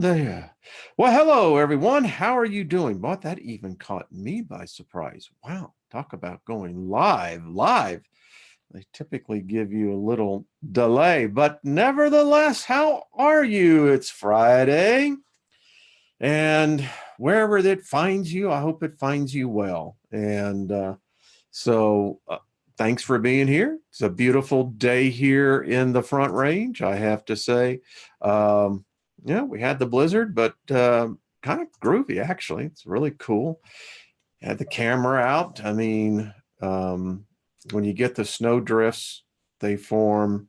There. Well, hello, everyone. How are you doing? Boy, that even caught me by surprise. Wow. Talk about going live. They typically give you a little delay, but nevertheless, how are you? It's Friday, and wherever that finds you, I hope it finds you well. And thanks for being here. It's a beautiful day here in the Front Range, I have to say. Um, yeah, we had the blizzard, but kind of groovy, actually. It's really cool. Had the camera out. I mean, when you get the snow drifts, they form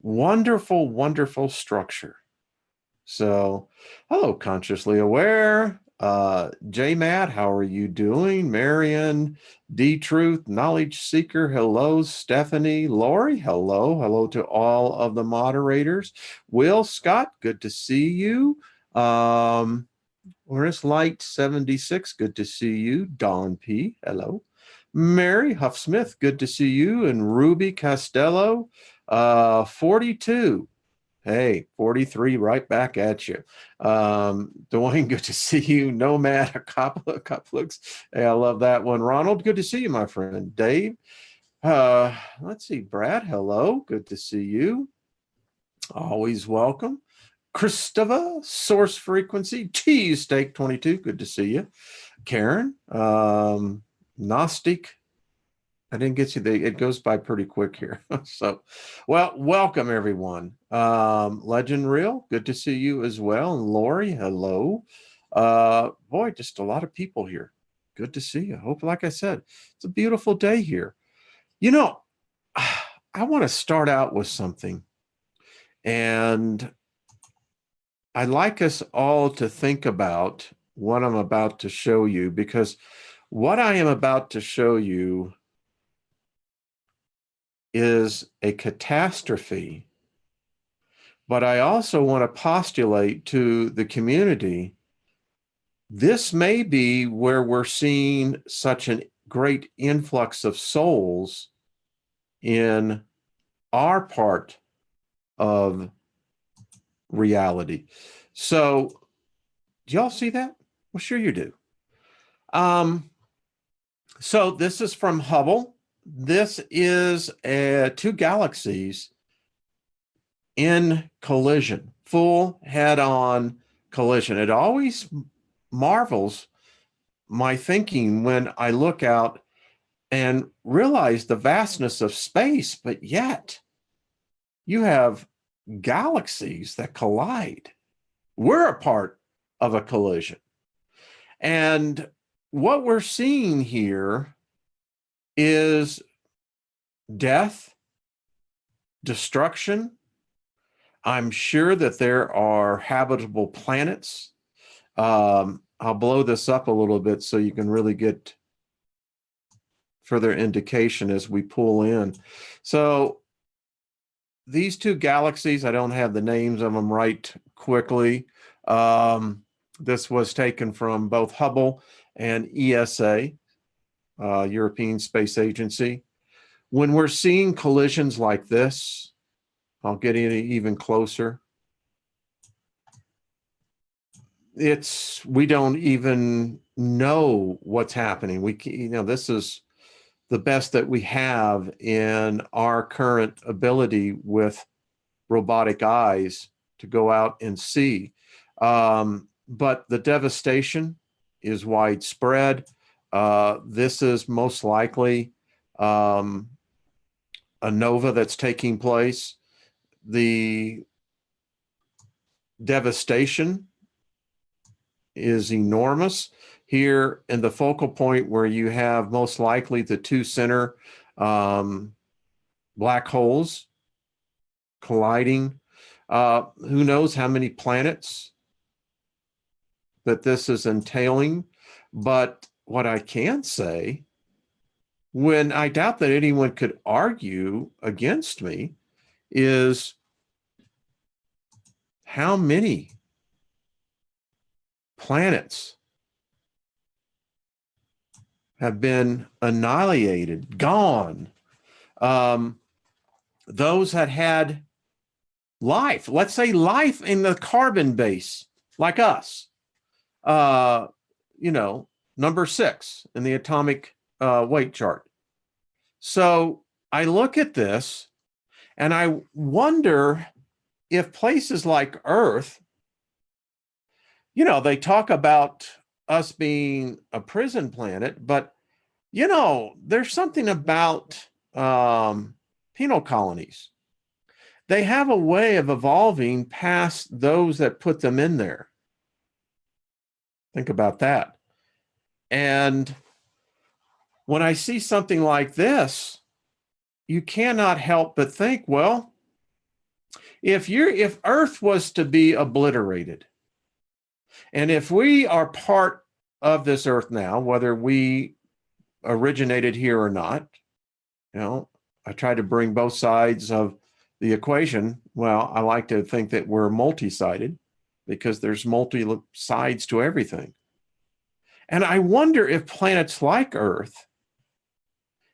wonderful structure. So, hello, consciously aware. J Matt, how are you doing? Marion, D Truth, Knowledge Seeker, hello. Stephanie, Lori, hello. Hello to all of the moderators. Will Scott, good to see you. Where's Light 76? Good to see you. Don P, hello. Mary Huffsmith, good to see you. And Ruby Costello, 42. Hey, 43, right back at you. Dwayne, good to see you. Nomad, a couple of hey, I love that one. Ronald, good to see you, my friend. Dave, let's see. Brad, hello. Good to see you. Always welcome. Christopher, Source Frequency, Cheese Steak 22, good to see you. Karen, Gnostic, I didn't get you. It goes by pretty quick here. So, well, welcome everyone. Legend Real, good to see you as well. And Lori, hello. Boy, just a lot of people here. Good to see you. Hope, like I said, it's a beautiful day here. You know, I want to start out with something, and I'd like us all to think about what I'm about to show you, because what I am about to show you is a catastrophe. But I also want to postulate to the community, this may be where we're seeing such a great influx of souls in our part of reality. So, do y'all see that? Well, sure you do. So this is from Hubble. This is two galaxies in collision, full head-on collision. It always marvels my thinking when I look out and realize the vastness of space, but yet you have galaxies that collide. We're a part of a collision. And what we're seeing here is death, destruction. I'm sure that there are habitable planets. I'll blow this up a little bit so you can really get further indication as we pull in. So these two galaxies, I don't have the names of them right quickly. This was taken from both Hubble and ESA, European Space Agency. When we're seeing collisions like this, I'll get in even closer. We don't even know what's happening. This is the best that we have in our current ability with robotic eyes to go out and see. But the devastation is widespread. This is most likely a nova that's taking place. The devastation is enormous. Here in the focal point where you have most likely the two center black holes colliding. Who knows how many planets that this is entailing. But what I can say, when I doubt that anyone could argue against me, is how many planets have been annihilated, gone. Those that had life, let's say life in the carbon base like us. Uh, you know, number 6 in the atomic weight chart. So I look at this and I wonder if places like Earth, they talk about us being a prison planet, but there's something about penal colonies. They have a way of evolving past those that put them in there. Think about that. And when I see something like this, you cannot help but think, well, if Earth was to be obliterated, and if we are part of this Earth now, whether we originated here or not, I try to bring both sides of the equation. Well, I like to think that we're multi-sided because there's multi sides to everything. And I wonder if planets like Earth,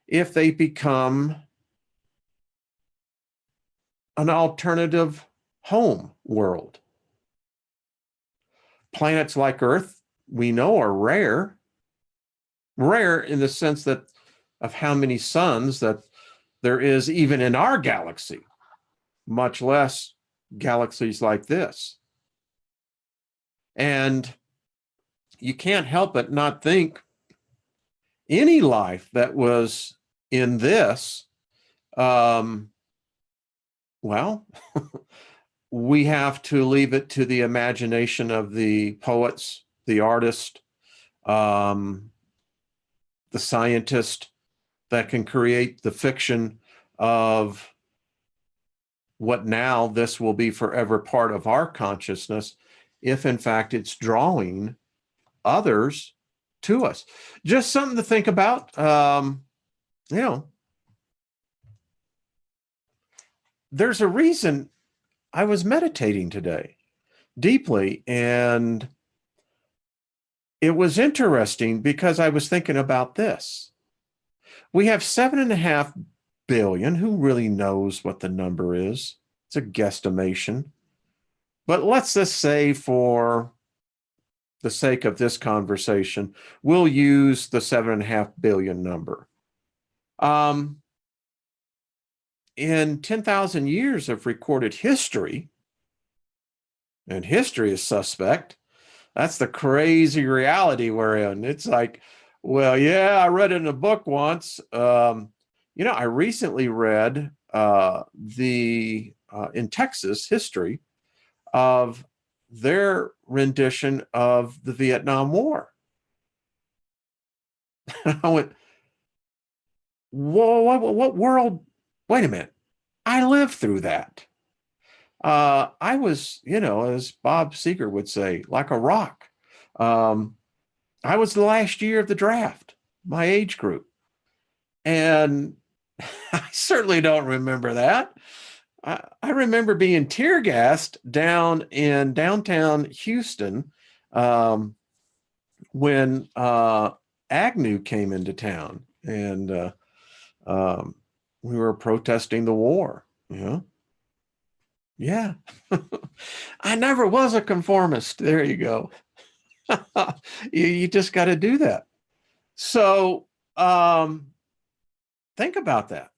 if they become an alternative home world. Planets like Earth, we know, are rare in the sense that of how many suns that there is even in our galaxy, much less galaxies like this. And you can't help but not think any life that was in this, well, we have to leave it to the imagination of the poets, the artist, the scientist that can create the fiction of what now this will be forever part of our consciousness, if in fact it's drawing others to us. Just something to think about. There's a reason I was meditating today deeply, and it was interesting because I was thinking about this. We have 7.5 billion. Who really knows what the number is? It's a guesstimation. But let's just say, for the sake of this conversation, we'll use the 7.5 billion number. In 10,000 years of recorded history, and history is suspect, that's the crazy reality we're in. It's like, well, yeah, I read it in a book once. I recently read in Texas history of their rendition of the Vietnam War. I went, whoa, what world? Wait a minute. I lived through that. I was, as Bob Seger would say, like a rock. I was the last year of the draft, my age group. And I certainly don't remember that. I remember being tear gassed down in downtown Houston when Agnew came into town, and we were protesting the war. Yeah. I never was a conformist. There you go. You just got to do that. So think about that.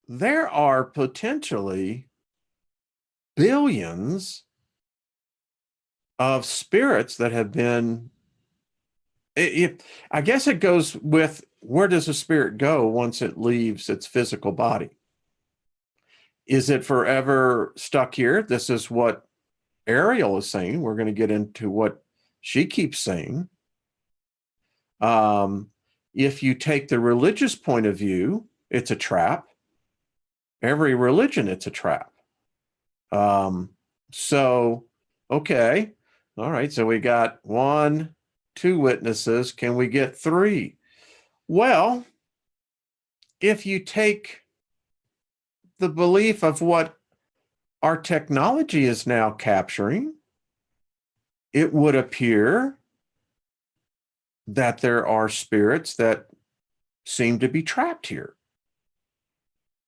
There are potentially billions of spirits that have been. I guess it goes with, where does a spirit go once it leaves its physical body? Is it forever stuck here? This is what Ariel is saying. We're going to get into what she keeps saying. If you take the religious point of view, it's a trap. Every religion, it's a trap. Okay. All right. So we got 1, 2 witnesses. Can we get 3? Well, if you take the belief of what our technology is now capturing, it would appear that there are spirits that seem to be trapped here.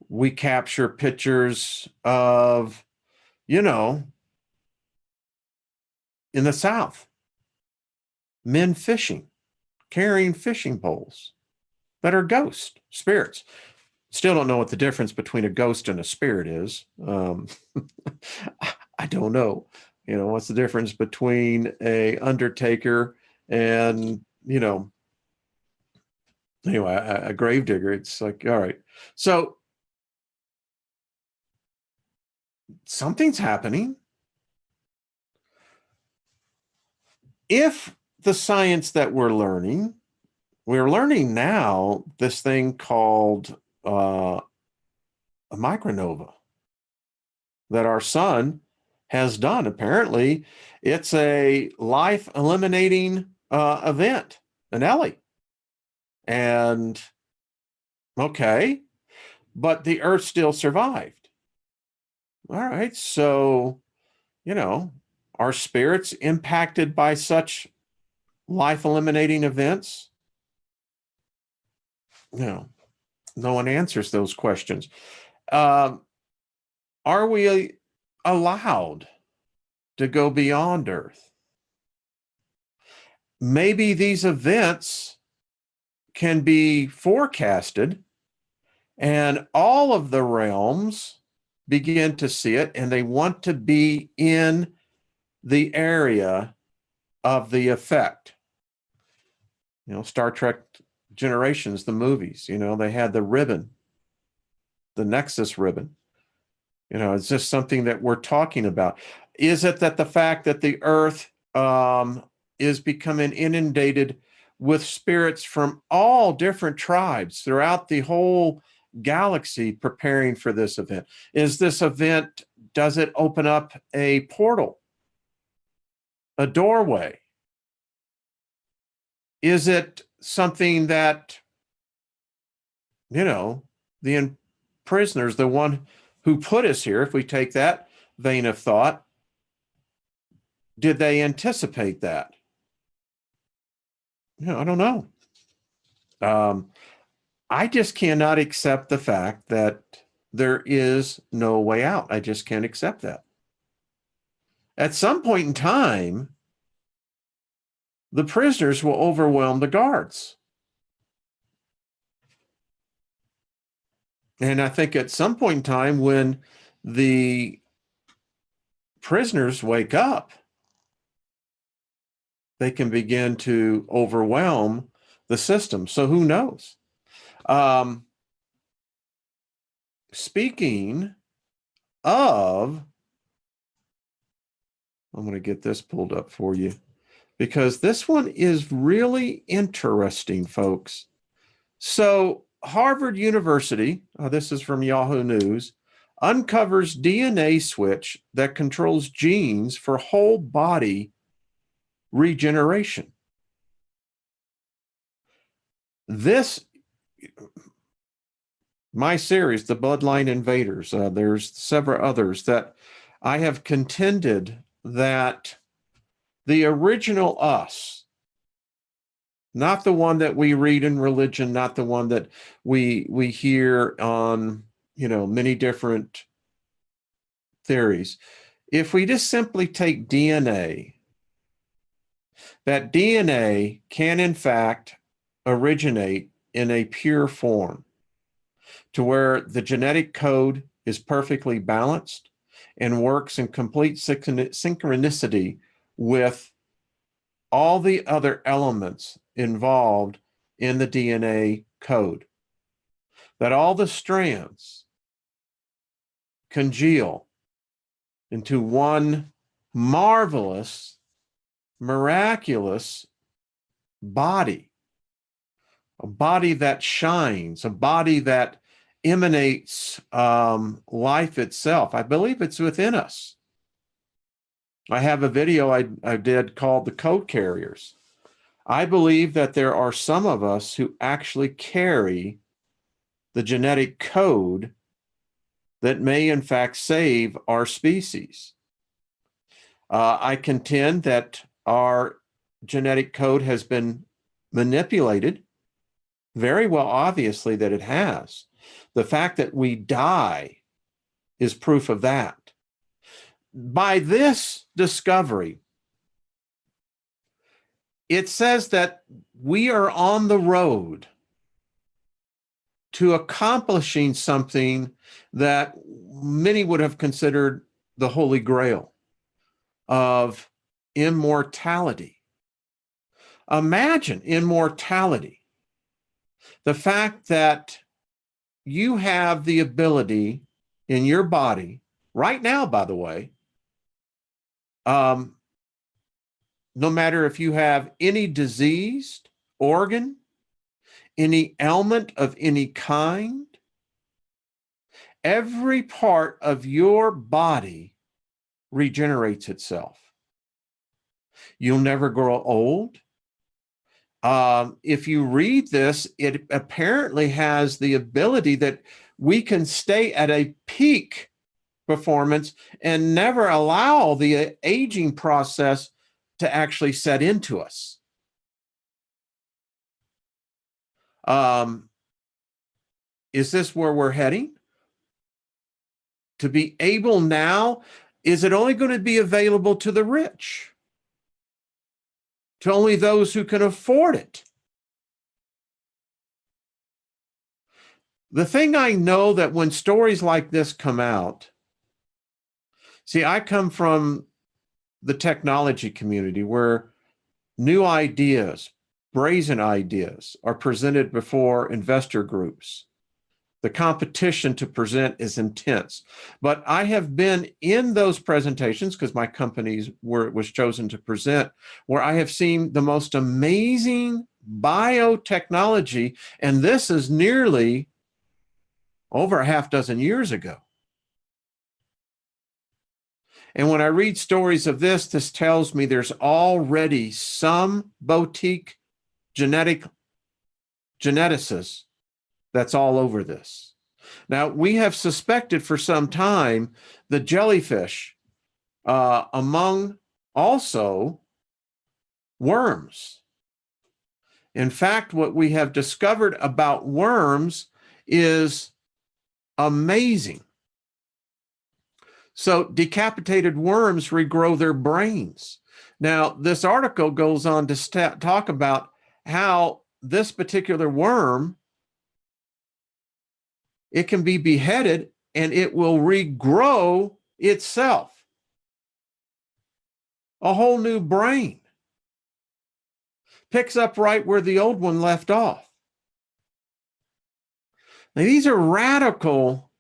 We capture pictures of, in the South, men fishing, carrying fishing poles that are ghost spirits. Still don't know what the difference between a ghost and a spirit is. I don't know. What's the difference between a undertaker and, anyway, a gravedigger? It's like, all right. So something's happening. If the science that we're learning now this thing called a micronova that our sun has done. Apparently, it's a life eliminating event, an Ellie. And okay, but the Earth still survived. All right, so, are spirits impacted by such life eliminating events? No one answers those questions. Are we allowed to go beyond Earth? Maybe these events can be forecasted and all of the realms begin to see it and they want to be in the area of the effect. Star Trek Generations, the movies, they had the ribbon, the Nexus ribbon. Is this something that we're talking about? Is it that the fact that the Earth is becoming inundated with spirits from all different tribes throughout the whole galaxy preparing for this event? Is this event, does it open up a portal, a doorway? Is it something that, the prisoners, the one who put us here, if we take that vein of thought, did they anticipate that? I don't know. I just cannot accept the fact that there is no way out. I just can't accept that. At some point in time, the prisoners will overwhelm the guards. And I think at some point in time, when the prisoners wake up, they can begin to overwhelm the system. So who knows? Speaking of, I'm going to get this pulled up for you because this one is really interesting, folks. So Harvard University, this is from Yahoo News, uncovers DNA switch that controls genes for whole body regeneration. This, my series, The Bloodline Invaders, there's several others that I have contended that the original us, not the one that we read in religion, not the one that we hear on, many different theories. If we just simply take DNA, that DNA can in fact originate in a pure form to where the genetic code is perfectly balanced and works in complete synchronicity with all the other elements involved in the DNA code, that all the strands congeal into one marvelous, miraculous body, a body that shines, a body that emanates life itself. I believe it's within us. I have a video I did called The Code Carriers. I believe that there are some of us who actually carry the genetic code that may in fact save our species. I contend that our genetic code has been manipulated. Very well, obviously, that it has. The fact that we die is proof of that. By this discovery, it says that we are on the road to accomplishing something that many would have considered the Holy Grail of immortality. Imagine immortality. The fact that you have the ability in your body, right now, by the way, no matter if you have any diseased organ, any ailment of any kind, every part of your body regenerates itself. You'll never grow old. If you read this, it apparently has the ability that we can stay at a peak performance and never allow the aging process to actually set into us. Is this where we're heading? To be able now, is it only going to be available to the rich? To only those who can afford it? The thing I know that when stories like this come out, see, I come from the technology community where new ideas, brazen ideas, are presented before investor groups. The competition to present is intense. But I have been in those presentations, because my company's where it was chosen to present, where I have seen the most amazing biotechnology, and this is nearly over a half dozen years ago. And when I read stories of this, this tells me there's already some boutique geneticists that's all over this. Now, we have suspected for some time the jellyfish among also worms. In fact, what we have discovered about worms is amazing. So decapitated worms regrow their brains. Now, this article goes on to talk about how this particular worm, it can be beheaded and it will regrow itself. A whole new brain. Picks up right where the old one left off. Now, these are radical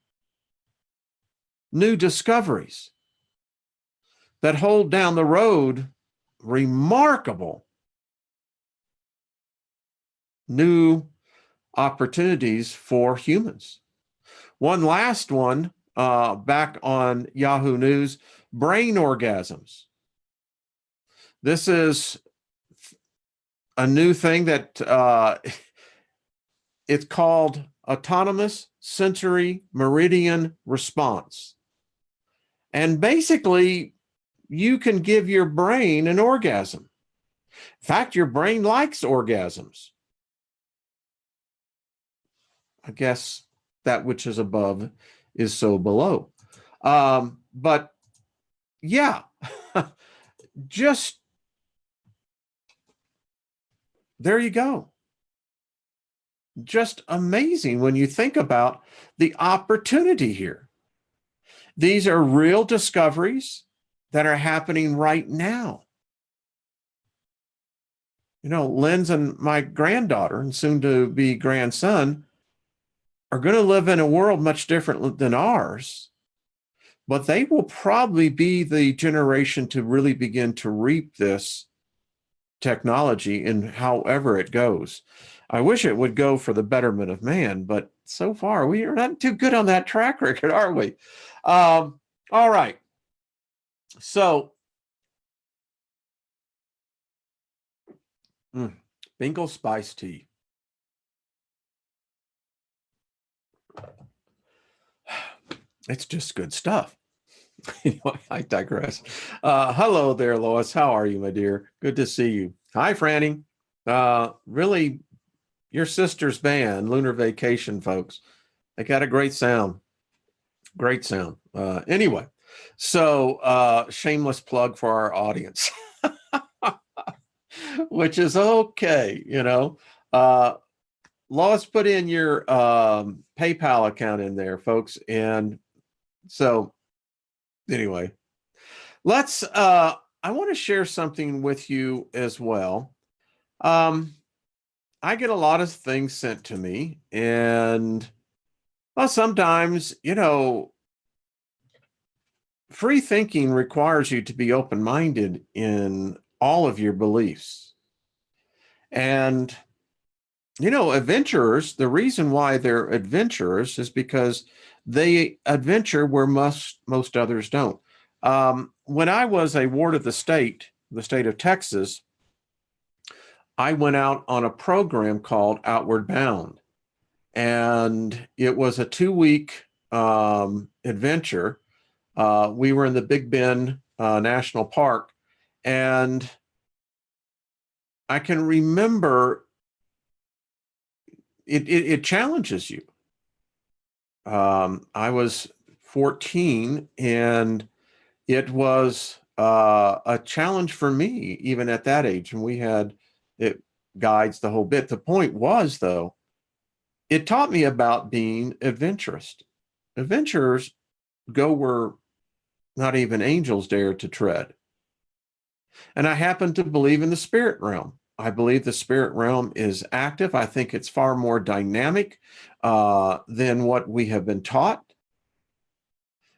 new discoveries that hold down the road remarkable new opportunities for humans. One last one back on Yahoo News, brain orgasms. This is a new thing that it's called autonomous sensory meridian response. And basically, you can give your brain an orgasm. In fact, your brain likes orgasms. I guess that which is above is so below. But yeah, just there you go. Just amazing when you think about the opportunity here. These are real discoveries that are happening right now. You know, Lynn's and my granddaughter and soon to be grandson are going to live in a world much different than ours, but they will probably be the generation to really begin to reap this technology in however it goes. I wish it would go for the betterment of man, but so far we are not too good on that track record, are we? All right. So, Bengal spice tea. It's just good stuff. Anyway, I digress. Hello there, Lois. How are you, my dear? Good to see you. Hi, Franny. Really, your sister's band, Lunar Vacation, folks. They got a great sound. Great sound. Anyway, so shameless plug for our audience. which is okay, you know. Lois, put in your PayPal account in there, folks. And so anyway, let's I want to share something with you as well. I get a lot of things sent to me, and well, sometimes, you know, free thinking requires you to be open-minded in all of your beliefs. And you know, adventurers, the reason why they're adventurers is because they adventure where most others don't. When I was a ward of the state of Texas, I went out on a program called Outward Bound, and it was a 2 week adventure. We were in the Big Bend National Park, and I can remember it challenges you. I was 14, and it was a challenge for me even at that age. And we had it guides the whole bit. The point was, though, it taught me about being adventurous. Adventurers go where not even angels dare to tread. And I happen to believe in the spirit realm. I believe the spirit realm is active. I think it's far more dynamic than what we have been taught.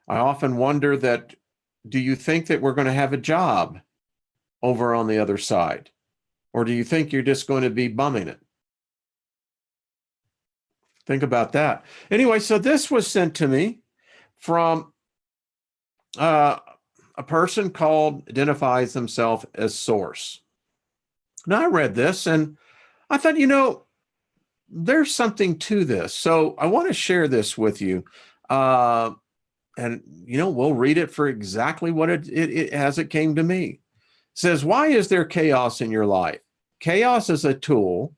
I often wonder that, do you think that we're going to have a job over on the other side? Or do you think you're just going to be bumming it? Think about that. Anyway, so this was sent to me from a person called, identifies himself as Source. Now, I read this and I thought, you know, there's something to this. So I want to share this with you. And, you know, we'll read it for exactly what it as it came to me. It says, why is there chaos in your life? Chaos is a tool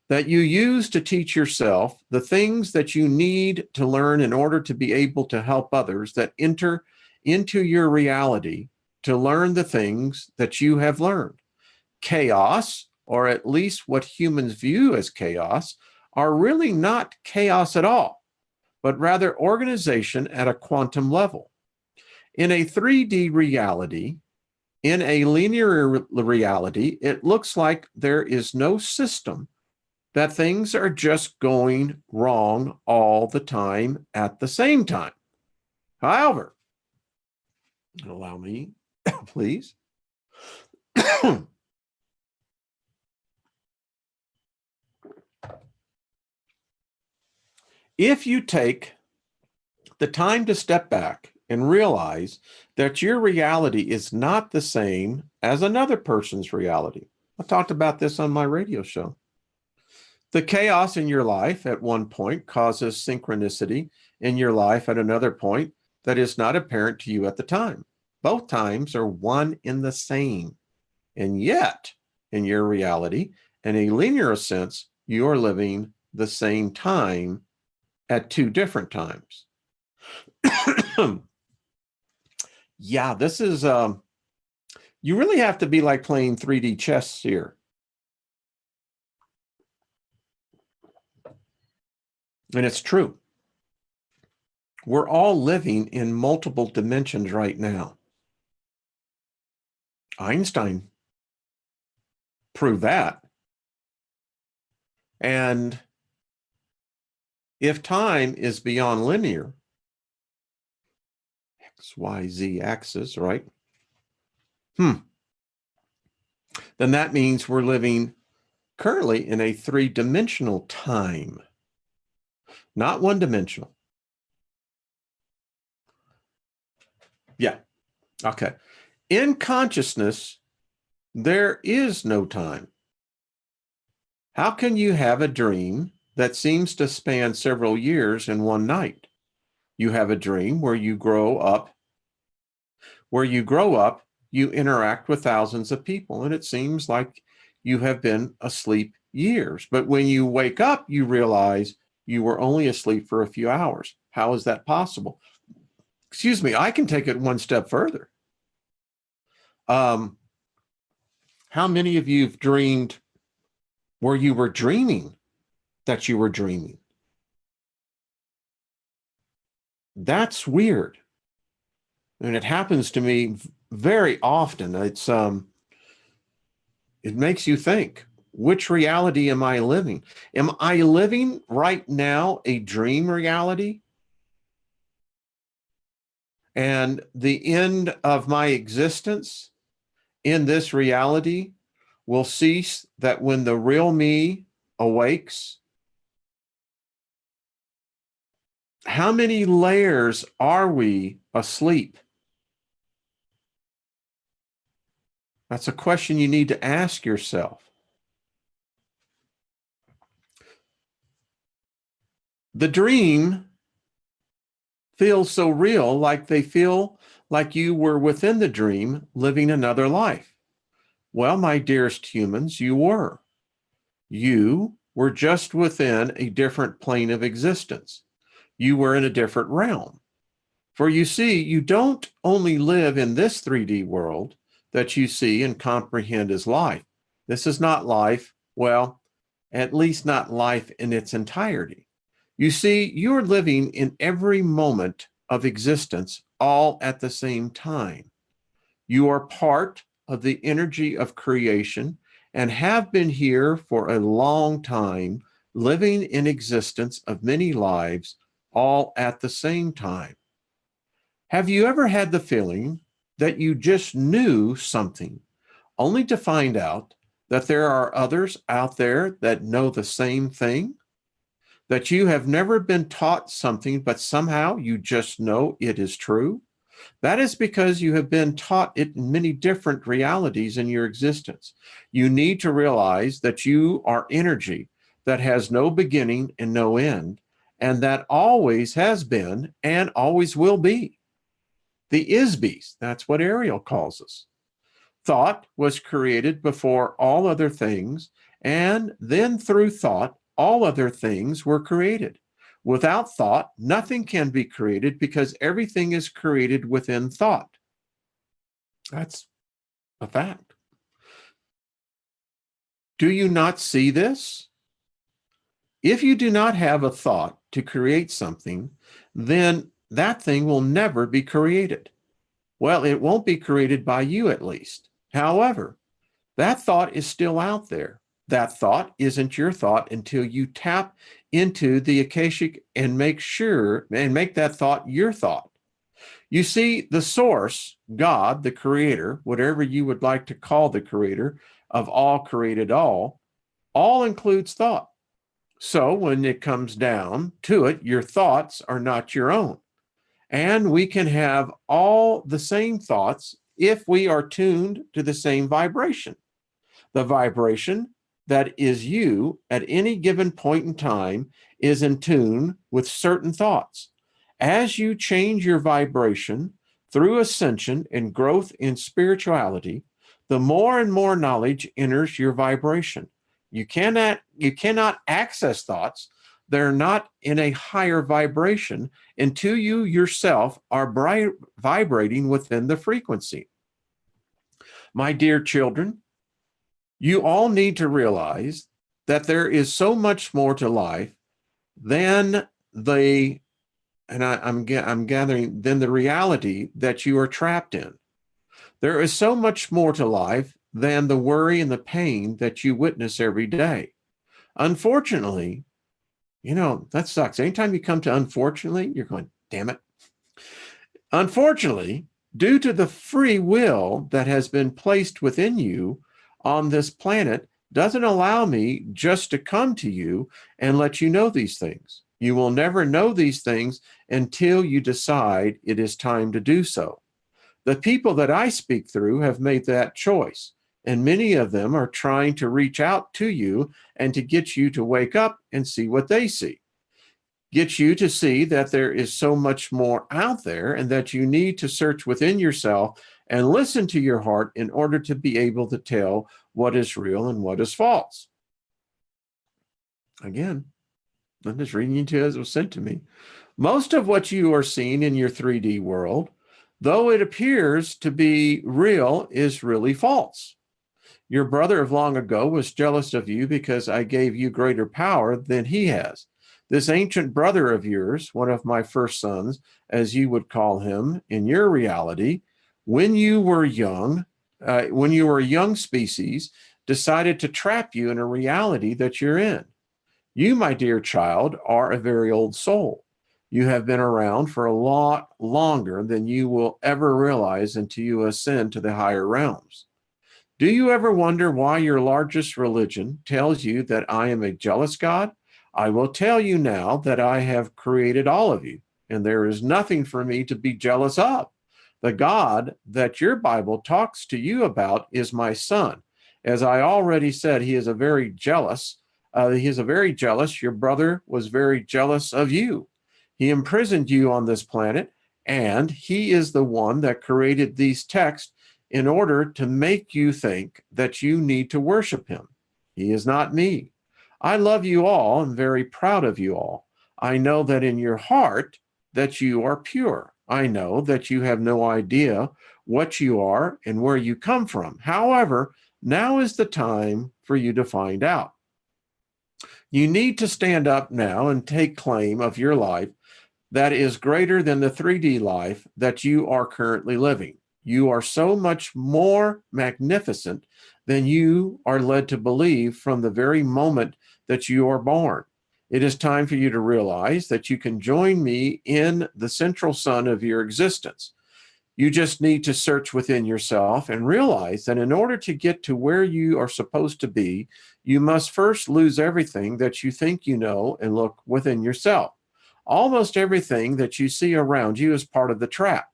that you use to teach yourself the things that you need to learn in order to be able to help others that enter into your reality to learn the things that you have learned. Chaos, or at least what humans view as chaos, are really not chaos at all, but rather organization at a quantum level. In a 3D reality, in a linear reality, it looks like there is no system, that things are just going wrong all the time at the same time. However, allow me, please. If you take the time to step back and realize that your reality is not the same as another person's reality. I talked about this on my radio show. The chaos in your life at one point causes synchronicity in your life at another point that is not apparent to you at the time. Both times are one in the same. And yet, in your reality, in a linear sense, you are living the same time at two different times. Yeah, this is, you really have to be like playing 3D chess here. And it's true. We're all living in multiple dimensions right now. Einstein proved that. And if time is beyond linear, X, Y, Z axis, right? Then that means we're living currently in a three-dimensional time, not one-dimensional. Yeah, okay. In consciousness, there is no time. How can you have a dream that seems to span several years in one night? You have a dream where you grow up. You interact with thousands of people, and it seems like you have been asleep years. But when you wake up, you realize you were only asleep for a few hours. How is that possible? Excuse me, I can take it one step further. How How many of you have dreamed where you were dreaming that you were dreaming? That's weird. And it happens to me very often. It makes you think, which reality am I living? Am I living right now a dream reality? And the end of my existence in this reality will cease that when the real me awakes. How many layers are we asleep? That's a question you need to ask yourself. The dream feels so real, like they feel like you were within the dream living another life. Well, my dearest humans, you were. You were just within a different plane of existence. You were in a different realm. For you see, you don't only live in this 3D world that you see and comprehend as life. This is not life, well, at least not life in its entirety. You see, you're living in every moment of existence all at the same time. You are part of the energy of creation and have been here for a long time, living in existence of many lives all at the same time. Have you ever had the feeling that you just knew something, only to find out that there are others out there that know the same thing? That you have never been taught something, but somehow you just know it is true? That is because you have been taught it in many different realities in your existence. You need to realize that you are energy that has no beginning and no end, and that always has been and always will be. The is-be's, that's what Ariel calls us. Thought was created before all other things, and then through thought, all other things were created. Without thought, nothing can be created because everything is created within thought. That's a fact. Do you not see this? If you do not have a thought to create something, then that thing will never be created. Well, it won't be created by you at least. However, that thought is still out there. That thought isn't your thought until you tap into the Akashic and make that thought your thought. You see, the source, God, the creator, whatever you would like to call the creator of all created all includes thought. So when it comes down to it, your thoughts are not your own. And we can have all the same thoughts if we are tuned to the same vibration. The vibration that is you at any given point in time is in tune with certain thoughts. As you change your vibration through ascension and growth in spirituality, the more and more knowledge enters your vibration. You cannot access thoughts. They're not in a higher vibration until you yourself are vibrating within the frequency. My dear children, you all need to realize that there is so much more to life than I'm gathering, than the reality that you are trapped in. There is so much more to life than the worry and the pain that you witness every day. Unfortunately, that sucks. Anytime you come to unfortunately, you're going, damn it. Unfortunately, due to the free will that has been placed within you on this planet, doesn't allow me just to come to you and let you know these things. You will never know these things until you decide it is time to do so. The people that I speak through have made that choice, and many of them are trying to reach out to you and to get you to wake up and see what they see. Get you to see that there is so much more out there and that you need to search within yourself and listen to your heart in order to be able to tell what is real and what is false. Again, I'm just reading you to as it was sent to me. Most of what you are seeing in your 3D world, though it appears to be real, is really false. Your brother of long ago was jealous of you because I gave you greater power than he has. This ancient brother of yours, one of my first sons, as you would call him in your reality, when you were when you were a young species, decided to trap you in a reality that you're in. You, my dear child, are a very old soul. You have been around for a lot longer than you will ever realize until you ascend to the higher realms. Do you ever wonder why your largest religion tells you that I am a jealous God? I will tell you now that I have created all of you, and there is nothing for me to be jealous of. The God that your Bible talks to you about is my son. As I already said, he is a very jealous. Your brother was very jealous of you. He imprisoned you on this planet, and he is the one that created these texts in order to make you think that you need to worship him. He is not me. I love you all and very proud of you all. I know that in your heart that you are pure. I know that you have no idea what you are and where you come from. However, now is the time for you to find out. You need to stand up now and take claim of your life that is greater than the 3D life that you are currently living. You are so much more magnificent than you are led to believe from the very moment that you are born. It is time for you to realize that you can join me in the central sun of your existence. You just need to search within yourself and realize that in order to get to where you are supposed to be, you must first lose everything that you think you know and look within yourself. Almost everything that you see around you is part of the trap.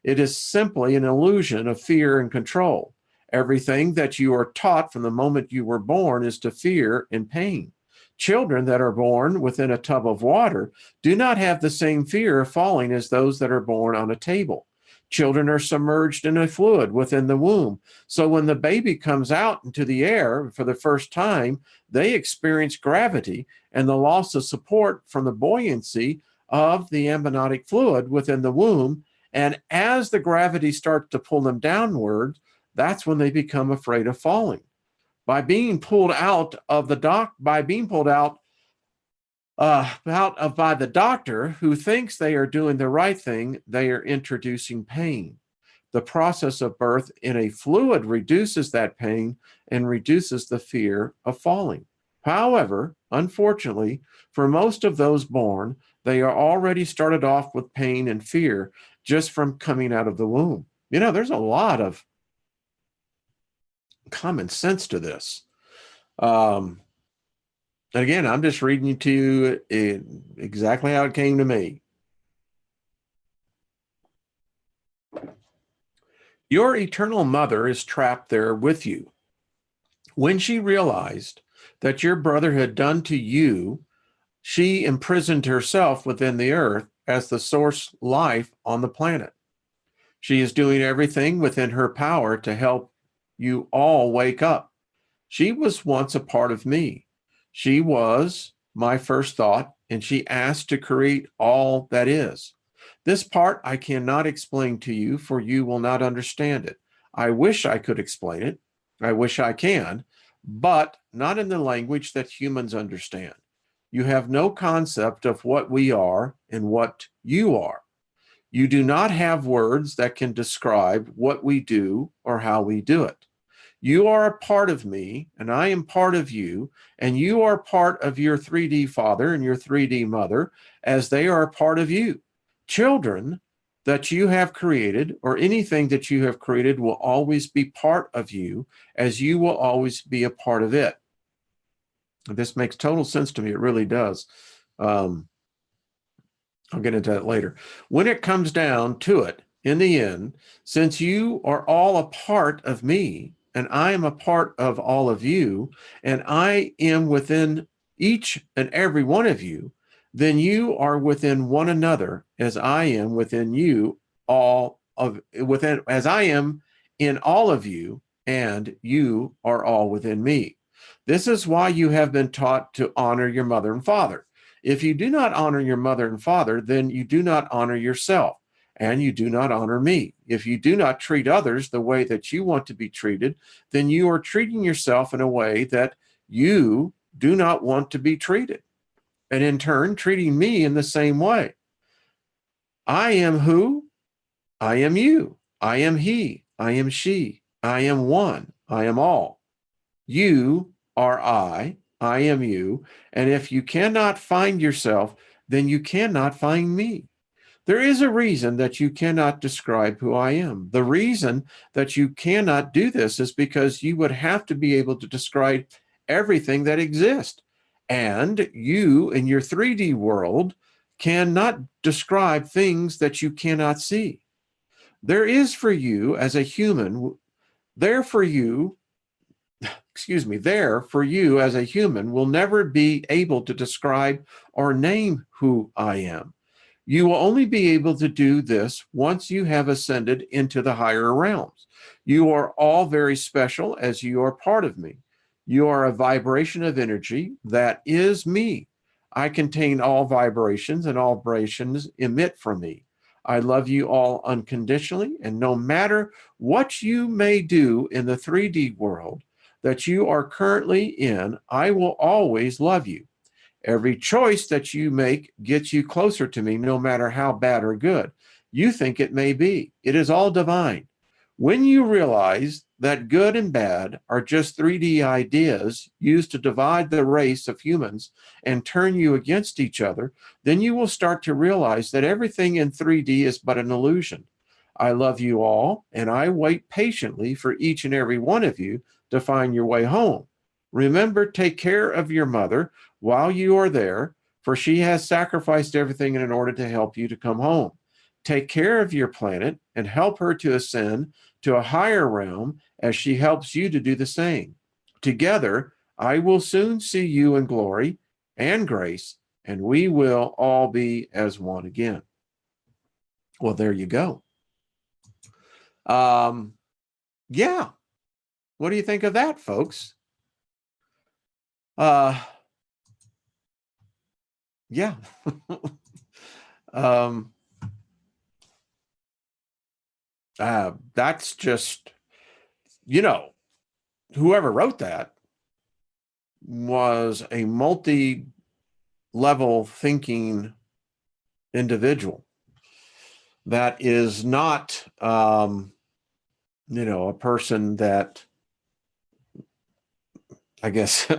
It is simply an illusion of fear and control. Everything that you are taught from the moment you were born is to fear and pain. Children that are born within a tub of water do not have the same fear of falling as those that are born on a table. Children are submerged in a fluid within the womb. So when the baby comes out into the air for the first time, they experience gravity and the loss of support from the buoyancy of the amniotic fluid within the womb. And as the gravity starts to pull them downward, that's when they become afraid of falling. By being pulled out of the by the doctor who thinks they are doing the right thing, they are introducing pain. The process of birth in a fluid reduces that pain and reduces the fear of falling. However, unfortunately, for most of those born, they are already started off with pain and fear just from coming out of the womb. You know, there's a lot of common sense to this. And again, I'm just reading to you exactly how it came to me. Your eternal mother is trapped there with you. When she realized that your brother had done to you, she imprisoned herself within the earth as the source life on the planet. She is doing everything within her power to help you all wake up. She was once a part of me. She was my first thought, and she asked to create all that is. This part I cannot explain to you, for you will not understand it. I wish I could explain it. I wish I can, but not in the language that humans understand. You have no concept of what we are and what you are. You do not have words that can describe what we do or how we do it. You are a part of me, and I am part of you, and you are part of your 3D father and your 3D mother, as they are a part of you. Children that you have created, or anything that you have created, will always be part of you, as you will always be a part of it. This makes total sense to me. It really does. I'll get into that later. When it comes down to it, in the end, since you are all a part of me, and I am a part of all of you, and I am within each and every one of you, then you are within one another as I am within you, as I am in all of you, and you are all within me. This is why you have been taught to honor your mother and father. If you do not honor your mother and father, then you do not honor yourself. and you do not honor me. If you do not treat others the way that you want to be treated, then you are treating yourself in a way that you do not want to be treated. And in turn, treating me in the same way. I am who? I am you. I am he. I am she. I am one. I am all. You are I am you. And if you cannot find yourself, then you cannot find me. There is a reason that you cannot describe who I am. The reason that you cannot do this is because you would have to be able to describe everything that exists. And you in your 3D world cannot describe things that you cannot see. There is for you as a human, there for you there for you as a human will never be able to describe or name who I am. You will only be able to do this once you have ascended into the higher realms. You are all very special as you are part of me. You are a vibration of energy that is me. I contain all vibrations, and all vibrations emit from me. I love you all unconditionally, and no matter what you may do in the 3D world that you are currently in, I will always love you. Every choice that you make gets you closer to me, no matter how bad or good you think it may be. It is all divine. When you realize that good and bad are just 3D ideas used to divide the race of humans and turn you against each other, then you will start to realize that everything in 3D is but an illusion. I love you all, and I wait patiently for each and every one of you to find your way home. Remember, take care of your mother while you are there, for she has sacrificed everything in order to help you to come home. Take care of your planet and help her to ascend to a higher realm as she helps you to do the same. Together, I will soon see you in glory and grace, and we will all be as one again. Well, there you go. Yeah. What do you think of that, folks? Yeah. That's just, whoever wrote that was a multi-level thinking individual that is not, a person that, I guess,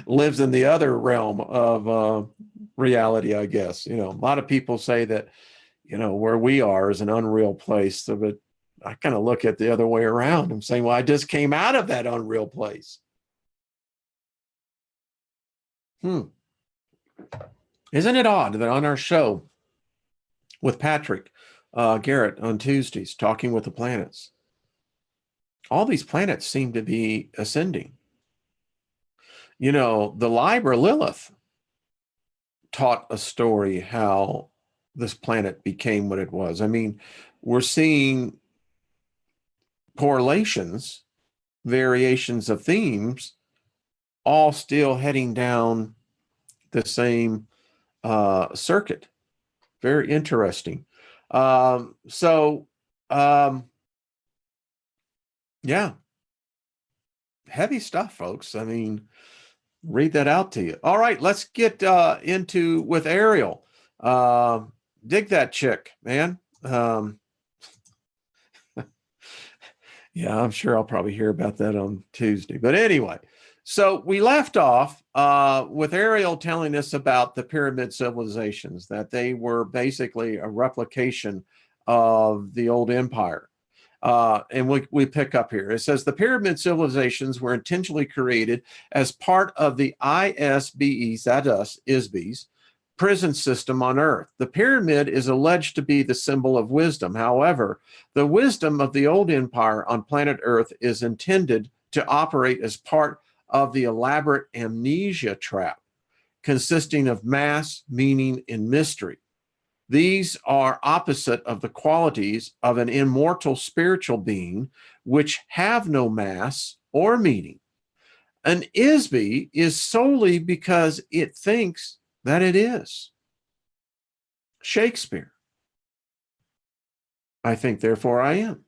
lives in the other realm of reality, I guess. A lot of people say that, where we are is an unreal place. So, but I kind of look at the other way around. I'm saying, well, I just came out of that unreal place. Isn't it odd that on our show with Patrick Garrett on Tuesdays, Talking with the Planets, all these planets seem to be ascending. The Libra Lilith taught a story how this planet became what it was. I mean, we're seeing correlations, variations of themes, all still heading down the same circuit. Very interesting. Yeah, heavy stuff, folks. I mean, read that out to you. All right, let's get into with Ariel. Dig that chick, man. Yeah, I'm sure I'll probably hear about that on Tuesday. But anyway, so we left off with Ariel telling us about the pyramid civilizations, that they were basically a replication of the old empire. And we pick up here. It says the pyramid civilizations were intentionally created as part of the ISBEs, that us, ISBEs, prison system on Earth. The pyramid is alleged to be the symbol of wisdom. However, the wisdom of the old empire on planet Earth is intended to operate as part of the elaborate amnesia trap, consisting of mass, meaning, and mystery. These are opposite of the qualities of an immortal spiritual being, which have no mass or meaning. An ISBE is solely because it thinks that it is. Shakespeare. I think, therefore I am.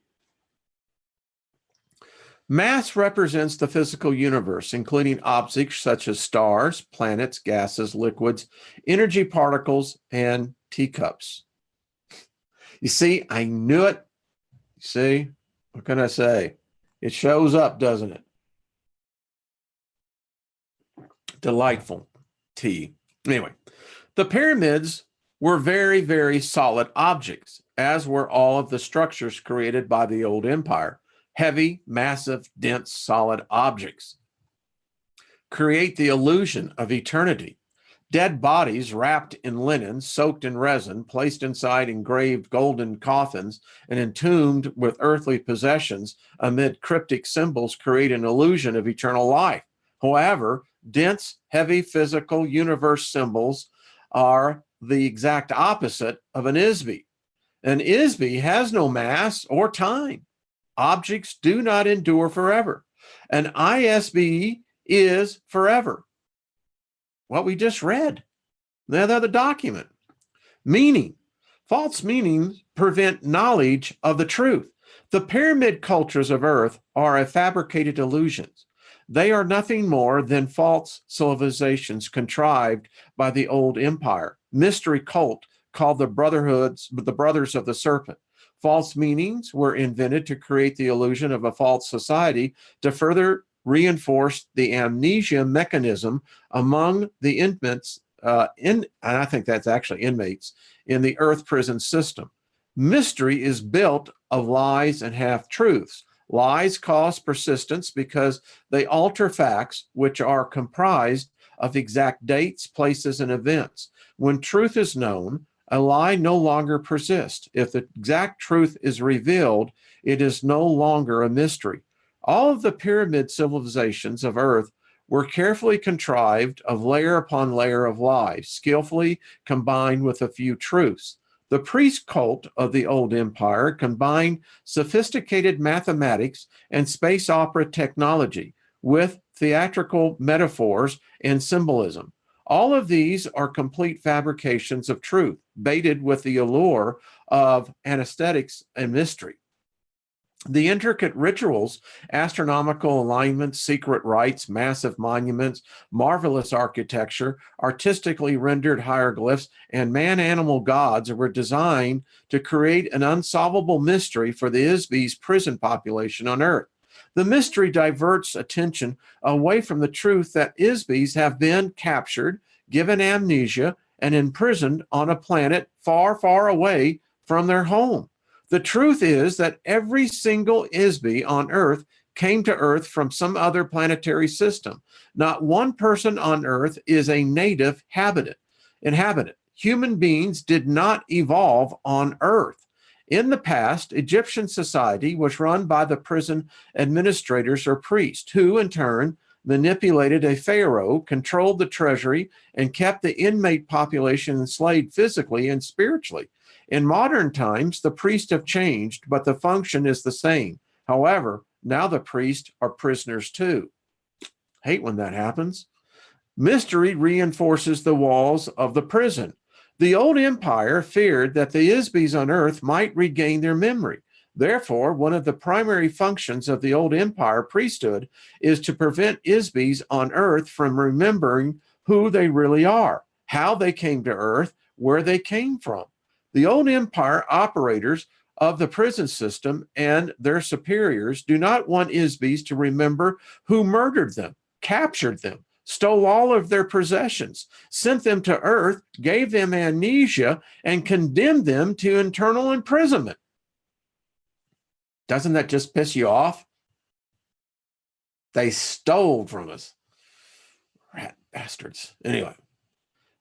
Mass represents the physical universe, including objects such as stars, planets, gases, liquids, energy particles, and teacups. You see, I knew it. See, what can I say? It shows up, doesn't it? Delightful tea. Anyway, the pyramids were very, very solid objects, as were all of the structures created by the old empire. Heavy, massive, dense, solid objects create the illusion of eternity. Dead bodies wrapped in linen, soaked in resin, placed inside engraved golden coffins, and entombed with earthly possessions amid cryptic symbols create an illusion of eternal life. However, dense, heavy physical universe symbols are the exact opposite of an ISBE. An ISBE has no mass or time. Objects do not endure forever. An ISBE is forever. What we just read, the other document. Meaning, false meanings prevent knowledge of the truth. The pyramid cultures of Earth are a fabricated illusions. They are nothing more than false civilizations contrived by the old empire, mystery cult called the Brothers of the Serpent. False meanings were invented to create the illusion of a false society to further reinforce the amnesia mechanism among the inmates, and I think that's actually inmates, in the Earth prison system. Mystery is built of lies and half-truths. Lies cause persistence because they alter facts, which are comprised of exact dates, places, and events. When truth is known, a lie no longer persists. If the exact truth is revealed, it is no longer a mystery. All of the pyramid civilizations of Earth were carefully contrived of layer upon layer of lies, skillfully combined with a few truths. The priest cult of the old empire combined sophisticated mathematics and space opera technology with theatrical metaphors and symbolism. All of these are complete fabrications of truth, baited with the allure of anesthetics and mystery. The intricate rituals, astronomical alignments, secret rites, massive monuments, marvelous architecture, artistically rendered hieroglyphs, and man-animal gods were designed to create an unsolvable mystery for the ISBE's prison population on Earth. The mystery diverts attention away from the truth that ISBEs have been captured, given amnesia, and imprisoned on a planet far, far away from their home. The truth is that every single ISBE on Earth came to Earth from some other planetary system. Not one person on Earth is a native inhabitant. Human beings did not evolve on Earth. In the past, Egyptian society was run by the prison administrators or priests, who in turn manipulated a pharaoh, controlled the treasury, and kept the inmate population enslaved physically and spiritually. In modern times, the priests have changed, but the function is the same. However, now the priests are prisoners too. Hate when that happens. Mystery reinforces the walls of the prison. The old empire feared that the ISBEs on Earth might regain their memory. Therefore, one of the primary functions of the old empire priesthood is to prevent ISBEs on Earth from remembering who they really are, how they came to Earth, where they came from. The old empire operators of the prison system and their superiors do not want ISBEs to remember who murdered them, captured them, stole all of their possessions, sent them to Earth, gave them amnesia, and condemned them to eternal imprisonment. Doesn't that just piss you off? They stole from us. Rat bastards. Anyway.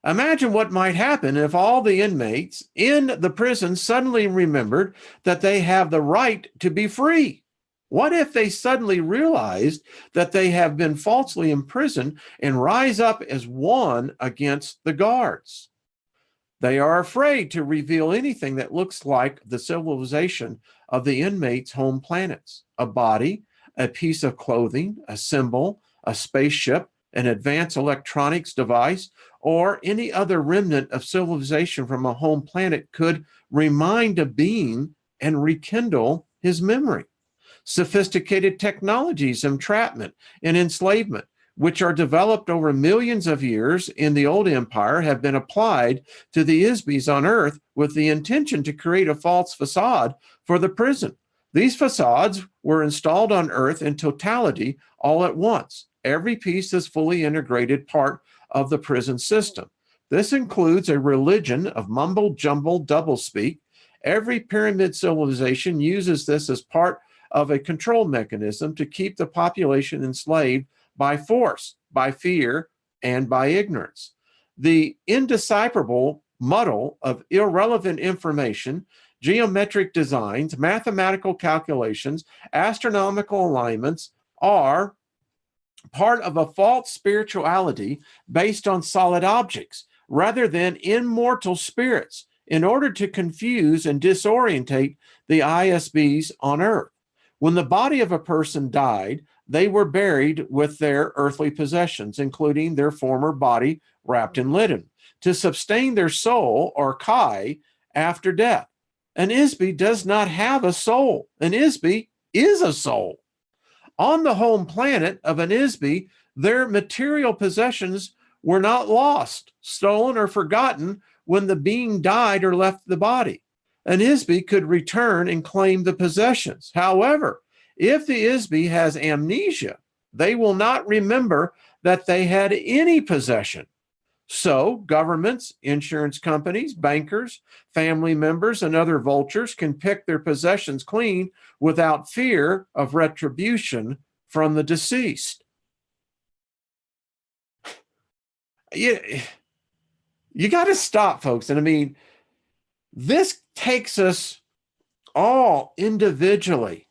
Imagine what might happen if all the inmates in the prison suddenly remembered that they have the right to be free. What if they suddenly realized that they have been falsely imprisoned and rise up as one against the guards? They are afraid to reveal anything that looks like the civilization of the inmates' home planets: a body, a piece of clothing, a symbol, a spaceship, an advanced electronics device, or any other remnant of civilization from a home planet could remind a being and rekindle his memory. Sophisticated technologies, entrapment, and enslavement, which are developed over millions of years in the old empire, have been applied to the Isbis on Earth with the intention to create a false facade for the prison. These facades were installed on Earth in totality all at once. Every piece is fully integrated part of the prison system. This includes a religion of mumble jumble doublespeak. Every pyramid civilization uses this as part of a control mechanism to keep the population enslaved by force, by fear, and by ignorance. The indecipherable muddle of irrelevant information, geometric designs, mathematical calculations, astronomical alignments are part of a false spirituality based on solid objects rather than immortal spirits in order to confuse and disorientate the ISBs on Earth. When the body of a person died, they were buried with their earthly possessions, including their former body wrapped in linen, to sustain their soul, or kai, after death. An Isbi does not have a soul. An Isbi is a soul. On the home planet of an Isbi, their material possessions were not lost, stolen, or forgotten when the being died or left the body. An Isbi could return and claim the possessions. However, if the Isbi has amnesia, they will not remember that they had any possession. So governments, insurance companies, bankers, family members, and other vultures can pick their possessions clean without fear of retribution from the deceased. You got to stop, folks. And I mean, this takes us all individually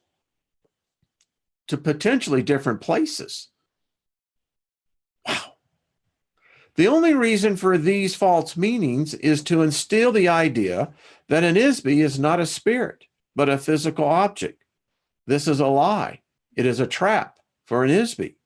to potentially different places. Wow. The only reason for these false meanings is to instill the idea that an Isbi is not a spirit, but a physical object. This is a lie. It is a trap for an Isbi.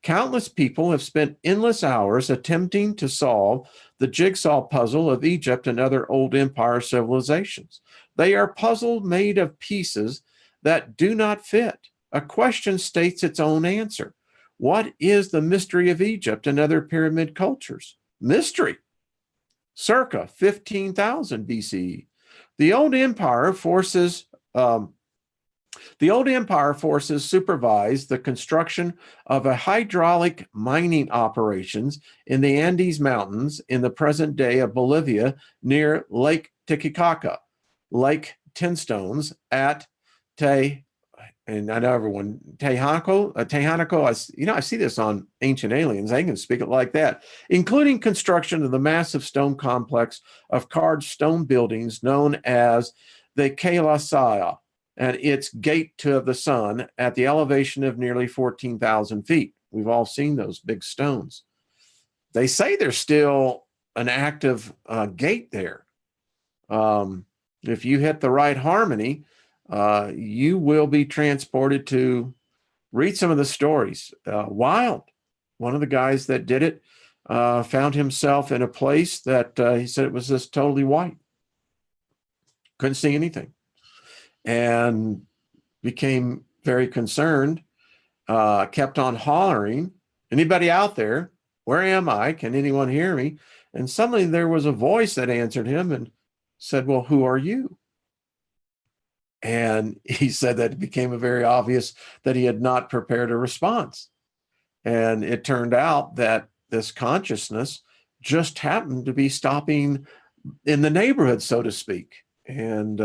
Countless people have spent endless hours attempting to solve the jigsaw puzzle of Egypt and other old empire civilizations. They are puzzles made of pieces that do not fit. A question states its own answer. What is the mystery of Egypt and other pyramid cultures? Mystery. Circa 15,000 BCE. The old empire forces supervised the construction of a hydraulic mining operations in the Andes Mountains in the present day of Bolivia near Lake Titicaca, Lake Tinstones at and I know everyone, Tehanaco, I see this on Ancient Aliens. They can speak it like that, including construction of the massive stone complex of carved stone buildings known as the Kalasaya, and its gate to the sun at the elevation of nearly 14,000 feet. We've all seen those big stones. They say there's still an active gate there. If you hit the right harmony, you will be transported to read some of the stories. Wild. One of the guys that did it found himself in a place that he said it was just totally white. Couldn't see anything. And became very concerned, kept on hollering, anybody out there? Where am I? Can anyone hear me? And suddenly there was a voice that answered him and said, well, who are you? And he said that it became very obvious that he had not prepared a response. And it turned out that this consciousness just happened to be stopping in the neighborhood, so to speak. And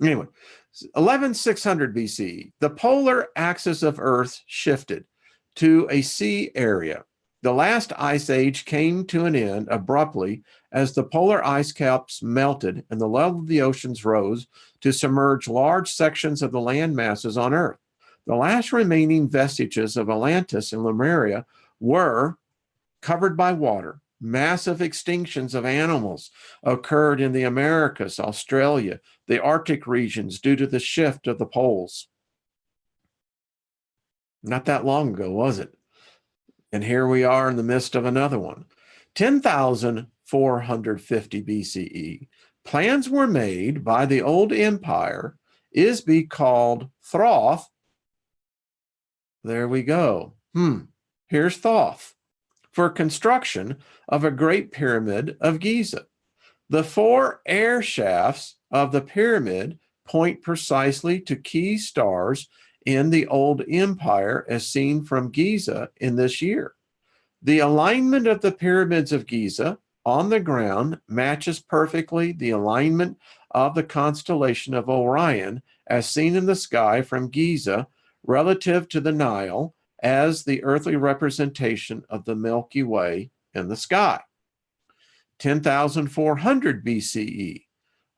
anyway, 11,600 BCE, the polar axis of Earth shifted to a sea area. The last ice age came to an end abruptly as the polar ice caps melted and the level of the oceans rose to submerge large sections of the land masses on Earth. The last remaining vestiges of Atlantis and Lemuria were covered by water. Massive extinctions of animals occurred in the Americas, Australia, the Arctic regions due to the shift of the poles. Not that long ago, was it? And here we are in the midst of another one. 10,450 BCE, Plans were made by the old empire is be called Thoth. There we go. Here's Thoth for construction of a great pyramid of Giza. The 4 air shafts of the pyramid point precisely to key stars in the old empire as seen from Giza in this year. The alignment of the pyramids of Giza on the ground matches perfectly the alignment of the constellation of Orion as seen in the sky from Giza relative to the Nile as the earthly representation of the Milky Way in the sky. 10,400 BCE.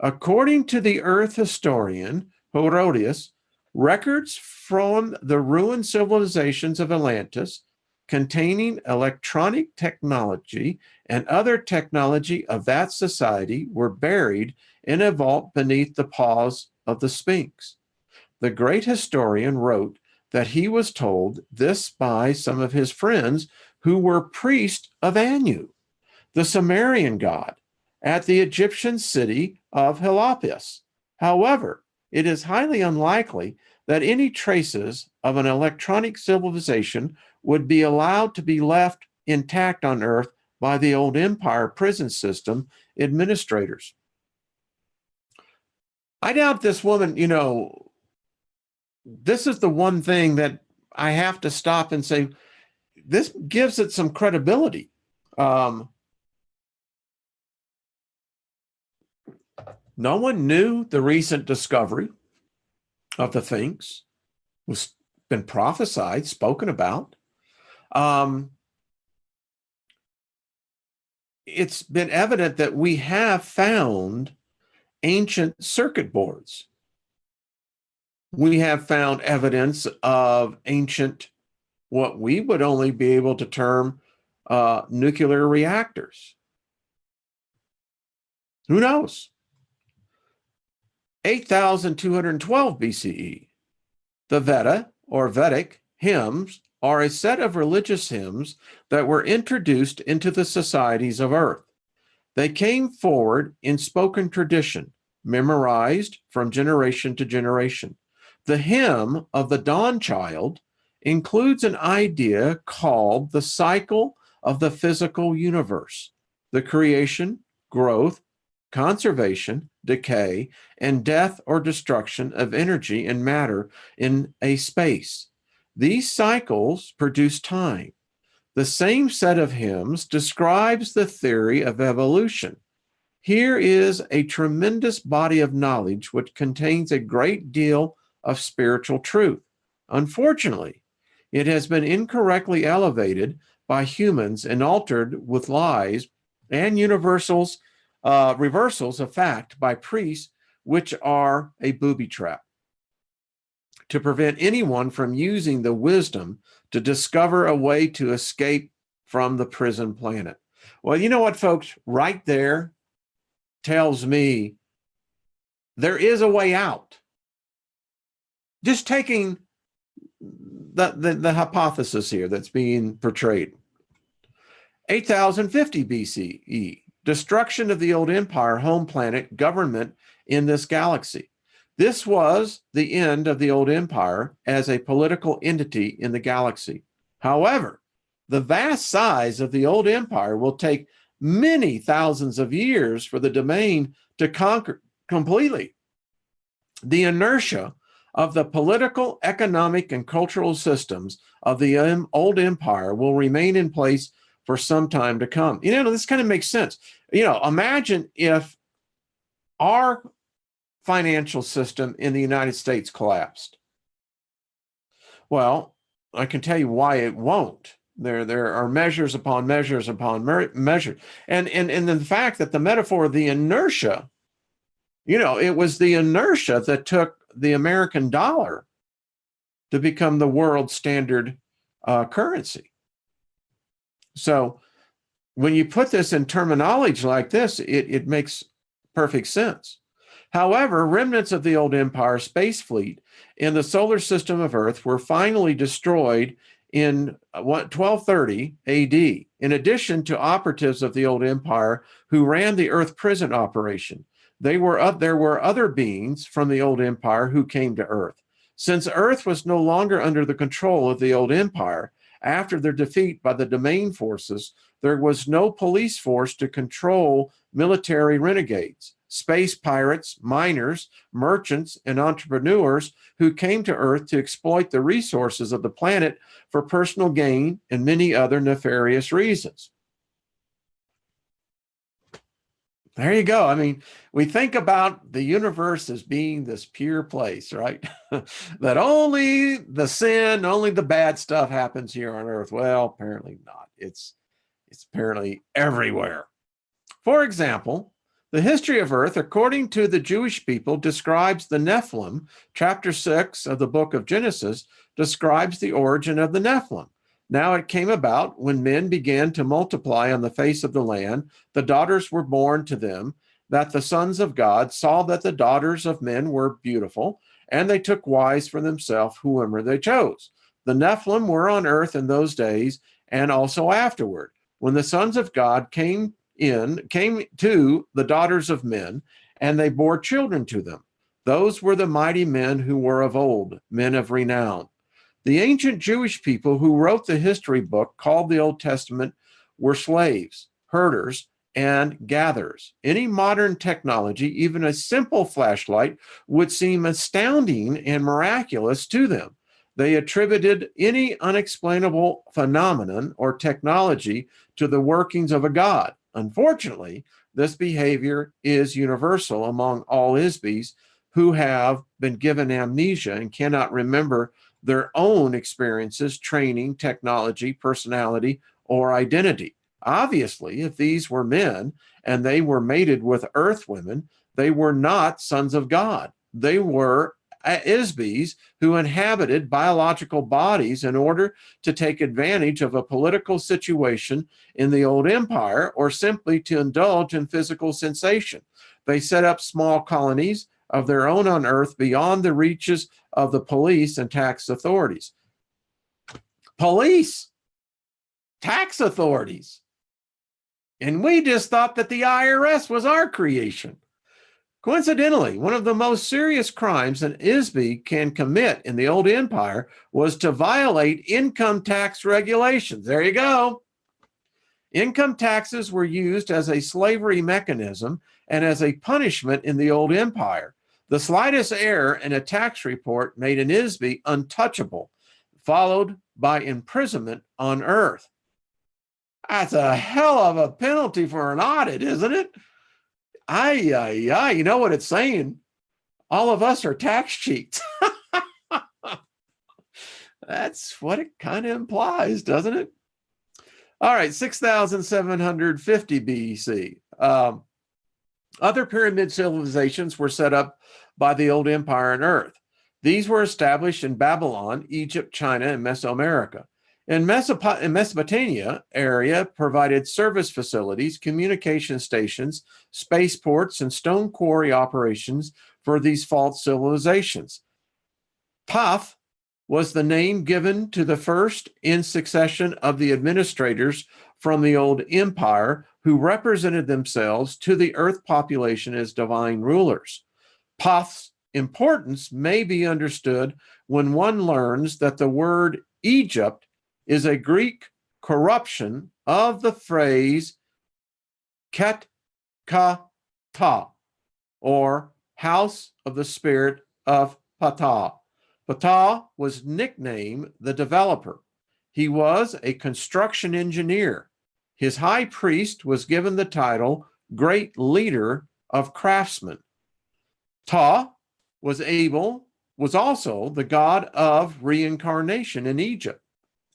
According to the earth historian Herodotus, records from the ruined civilizations of Atlantis containing electronic technology and other technology of that society were buried in a vault beneath the paws of the Sphinx. The great historian wrote that he was told this by some of his friends who were priests of Anu, the Sumerian god, at the Egyptian city of Heliopolis. However, it is highly unlikely that any traces of an electronic civilization would be allowed to be left intact on Earth by the old empire prison system administrators. I doubt this woman, this is the one thing that I have to stop and say, this gives it some credibility. No one knew the recent discovery of the Sphinx. Was been prophesied, spoken about. It's been evident that we have found ancient circuit boards. We have found evidence of ancient, what we would only be able to term nuclear reactors. Who knows? 8,212 BCE. The Veda, or Vedic, hymns are a set of religious hymns that were introduced into the societies of Earth. They came forward in spoken tradition, memorized from generation to generation. The hymn of the dawn child includes an idea called the cycle of the physical universe, the creation, growth, conservation, decay, and death or destruction of energy and matter in a space. These cycles produce time. The same set of hymns describes the theory of evolution. Here is a tremendous body of knowledge which contains a great deal of spiritual truth. Unfortunately, it has been incorrectly elevated by humans and altered with lies and reversals of fact by priests, which are a booby trap to prevent anyone from using the wisdom to discover a way to escape from the prison planet. Well, you know what, folks? Right there tells me there is a way out. Just taking the hypothesis here that's being portrayed. 8,050 BCE, destruction of the old empire, home planet, government in this galaxy. This was the end of the old empire as a political entity in the galaxy. However, the vast size of the old empire will take many thousands of years for the domain to conquer completely. The inertia of the political, economic, and cultural systems of the old empire will remain in place for some time to come. This kind of makes sense. Imagine if our financial system in the United States collapsed. Well, I can tell you why it won't. There are measures upon measures upon measures. And the fact that the metaphor of the inertia, it was the inertia that took the American dollar to become the world standard currency. So when you put this in terminology like this, it makes perfect sense. However, remnants of the old empire space fleet in the solar system of Earth were finally destroyed in 1230 AD, in addition to operatives of the old empire who ran the Earth prison operation. There were other beings from the old empire who came to Earth. Since Earth was no longer under the control of the old empire, after their defeat by the domain forces, there was no police force to control military renegades, space pirates, miners, merchants, and entrepreneurs who came to Earth to exploit the resources of the planet for personal gain and many other nefarious reasons. There you go. I mean, we think about the universe as being this pure place, right? That only the sin, only the bad stuff happens here on Earth. Well, apparently not. It's apparently everywhere. For example, the history of Earth, according to the Jewish people, describes the Nephilim. Chapter 6 of the book of Genesis describes the origin of the Nephilim. Now it came about when men began to multiply on the face of the land, the daughters were born to them, that the sons of God saw that the daughters of men were beautiful, and they took wives for themselves whomever they chose. The Nephilim were on earth in those days and also afterward, when the sons of God came to the daughters of men, and they bore children to them. Those were the mighty men who were of old, men of renown. The ancient Jewish people who wrote the history book called the Old Testament were slaves, herders, and gatherers. Any modern technology, even a simple flashlight, would seem astounding and miraculous to them. They attributed any unexplainable phenomenon or technology to the workings of a god. Unfortunately, this behavior is universal among all ISBs who have been given amnesia and cannot remember their own experiences, training, technology, personality, or identity. Obviously, if these were men and they were mated with earth women, they were not sons of God. They were ISBs who inhabited biological bodies in order to take advantage of a political situation in the old empire or simply to indulge in physical sensation. They set up small colonies of their own on earth beyond the reaches of the police and tax authorities. Police, tax authorities. And we just thought that the IRS was our creation. Coincidentally, one of the most serious crimes an ISB can commit in the old empire was to violate income tax regulations. There you go. Income taxes were used as a slavery mechanism and as a punishment in the old empire. The slightest error in a tax report made an ISB untouchable, followed by imprisonment on earth. That's a hell of a penalty for an audit, isn't it? You know what it's saying? All of us are tax cheats. That's what it kind of implies, doesn't it? All right, 6,750 BC. Other pyramid civilizations were set up by the old empire on earth. These were established in Babylon, Egypt, China, and Mesoamerica. In Mesopotamia area provided service facilities, communication stations, spaceports, and stone quarry operations for these false civilizations. Thoth was the name given to the first in succession of the administrators from the old empire who represented themselves to the earth population as divine rulers. Thoth's importance may be understood when one learns that the word Egypt is a Greek corruption of the phrase Ket Ka Ta, or house of the spirit of Ptah. Ptah was nicknamed the developer. He was a construction engineer. His high priest was given the title Great Leader of Craftsmen. Ptah was also the god of reincarnation in Egypt.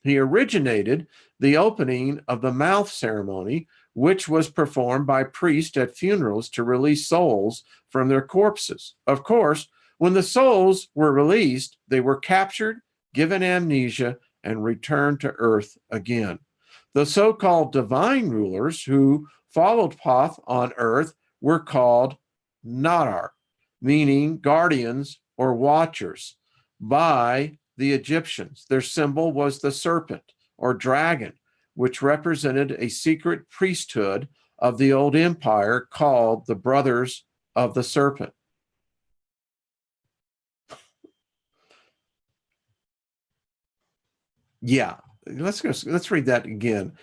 He originated the opening of the mouth ceremony, which was performed by priests at funerals to release souls from their corpses. Of course, when the souls were released, they were captured, given amnesia, and returned to earth again. The so-called divine rulers who followed Thoth on earth were called Nadar, meaning guardians or watchers, by the Egyptians. Their symbol was the serpent or dragon, which represented a secret priesthood of the old empire called the Brothers of the serpent. Yeah, let's read that again.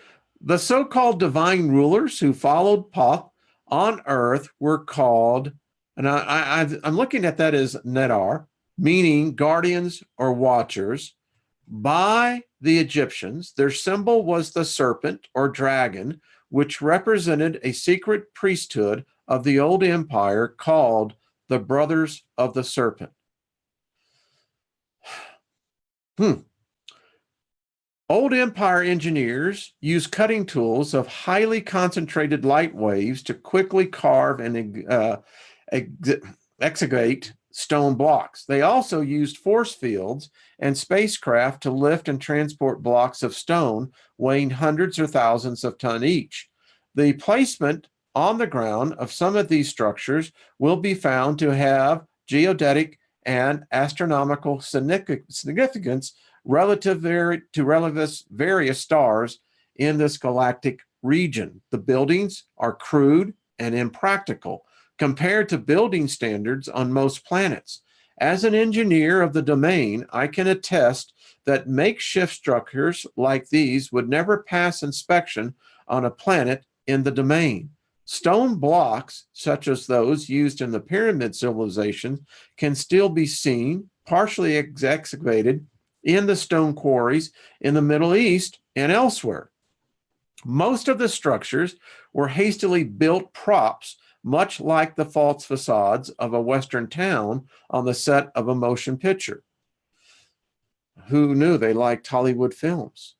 The so-called divine rulers who followed Thoth on earth were called, and I'm looking at that as Nedar, meaning guardians or watchers, by the Egyptians. Their symbol was the serpent or dragon, which represented a secret priesthood of the old empire called the Brothers of the Serpent. Old Empire engineers used cutting tools of highly concentrated light waves to quickly carve and excavate stone blocks. They also used force fields and spacecraft to lift and transport blocks of stone weighing hundreds or thousands of tons each. The placement on the ground of some of these structures will be found to have geodetic and astronomical significance relative to various stars in this galactic region. The buildings are crude and impractical compared to building standards on most planets. As an engineer of the domain, I can attest that makeshift structures like these would never pass inspection on a planet in the domain. Stone blocks, such as those used in the pyramid civilization, can still be seen, partially excavated, in the stone quarries in the Middle East and elsewhere. Most of the structures were hastily built props, much like the false facades of a Western town on the set of a motion picture. Who knew they liked Hollywood films?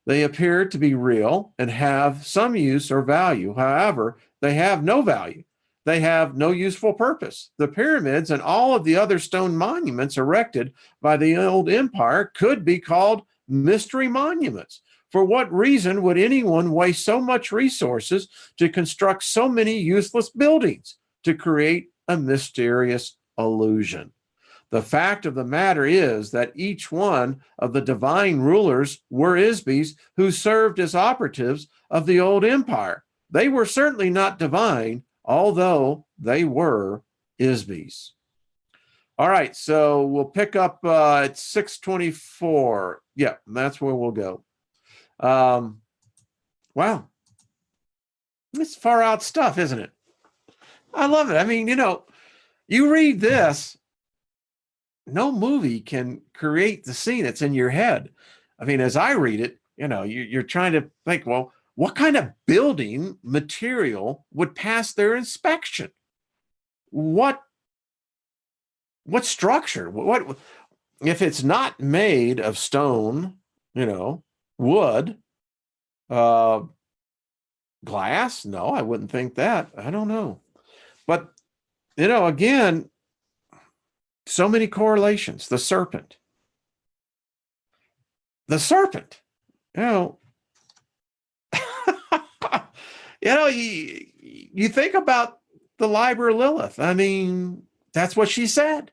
They appear to be real and have some use or value. However, they have no value. They have no useful purpose. The pyramids and all of the other stone monuments erected by the old empire could be called mystery monuments. For what reason would anyone waste so much resources to construct so many useless buildings to create a mysterious illusion? The fact of the matter is that each one of the divine rulers were Isbis who served as operatives of the old empire. They were certainly not divine, although they were Isbis. All right, so we'll pick up at 624. Yeah, that's where we'll go. Wow. It's far out stuff, isn't it? I love it. I mean, you read this, no movie can create the scene that's in your head. I mean, as I read it, you're trying to think, well, what kind of building material would pass their inspection? What structure? What if it's not made of stone, wood, glass? No, I wouldn't think that. I don't know. But, again, so many correlations. The serpent. You think about the Liber Lilith. I mean, that's what she said.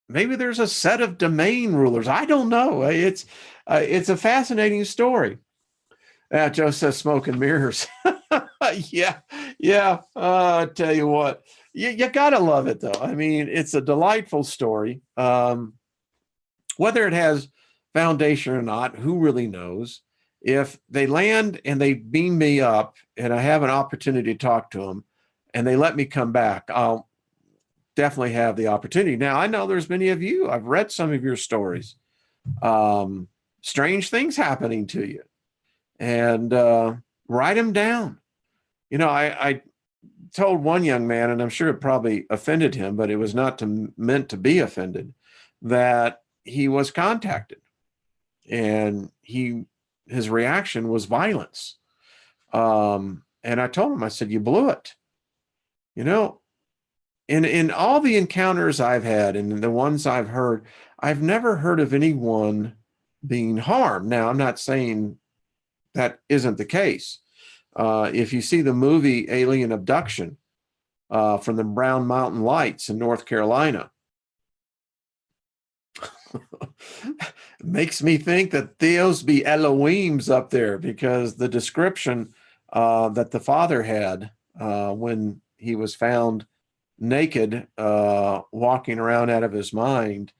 Maybe there's a set of domain rulers. I don't know. It's a fascinating story. Joe says smoke and mirrors. Yeah. I tell you what, you gotta love it though. I mean, it's a delightful story. Whether it has foundation or not, who really knows? If they land and they beam me up and I have an opportunity to talk to them and they let me come back, I'll definitely have the opportunity. Now, I know there's many of you, I've read some of your stories, strange things happening to you, and write them down. I told one young man, and I'm sure it probably offended him, but it was not meant to be offended, that he was contacted and his reaction was violence. And I told him, I said, you blew it. In all the encounters I've had and the ones I've heard, I've never heard of anyone being harmed. Now, I'm not saying that isn't the case. If you see the movie Alien Abduction from the Brown Mountain Lights in North Carolina, makes me think that Theos be Elohim's up there, because the description that the father had when he was found naked, walking around out of his mind.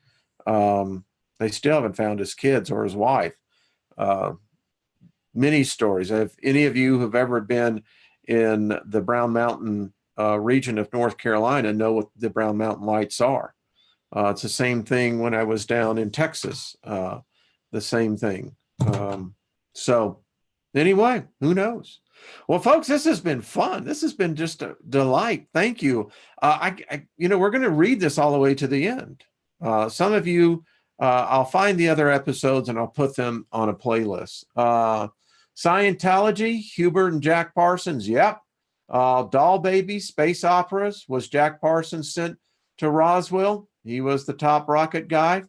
They still haven't found his kids or his wife. Uh, Many stories. If any of you have ever been in the Brown Mountain region of North Carolina, know what the Brown Mountain lights are. It's the same thing when I was down in Texas, the same thing. So anyway, who knows? Well, folks, this has been fun. This has been just a delight. Thank you. We're going to read this all the way to the end. Some of you, I'll find the other episodes and I'll put them on a playlist. Scientology, Hubert and Jack Parsons. Yep. Doll Baby, space operas. Was Jack Parsons sent to Roswell? He was the top rocket guy.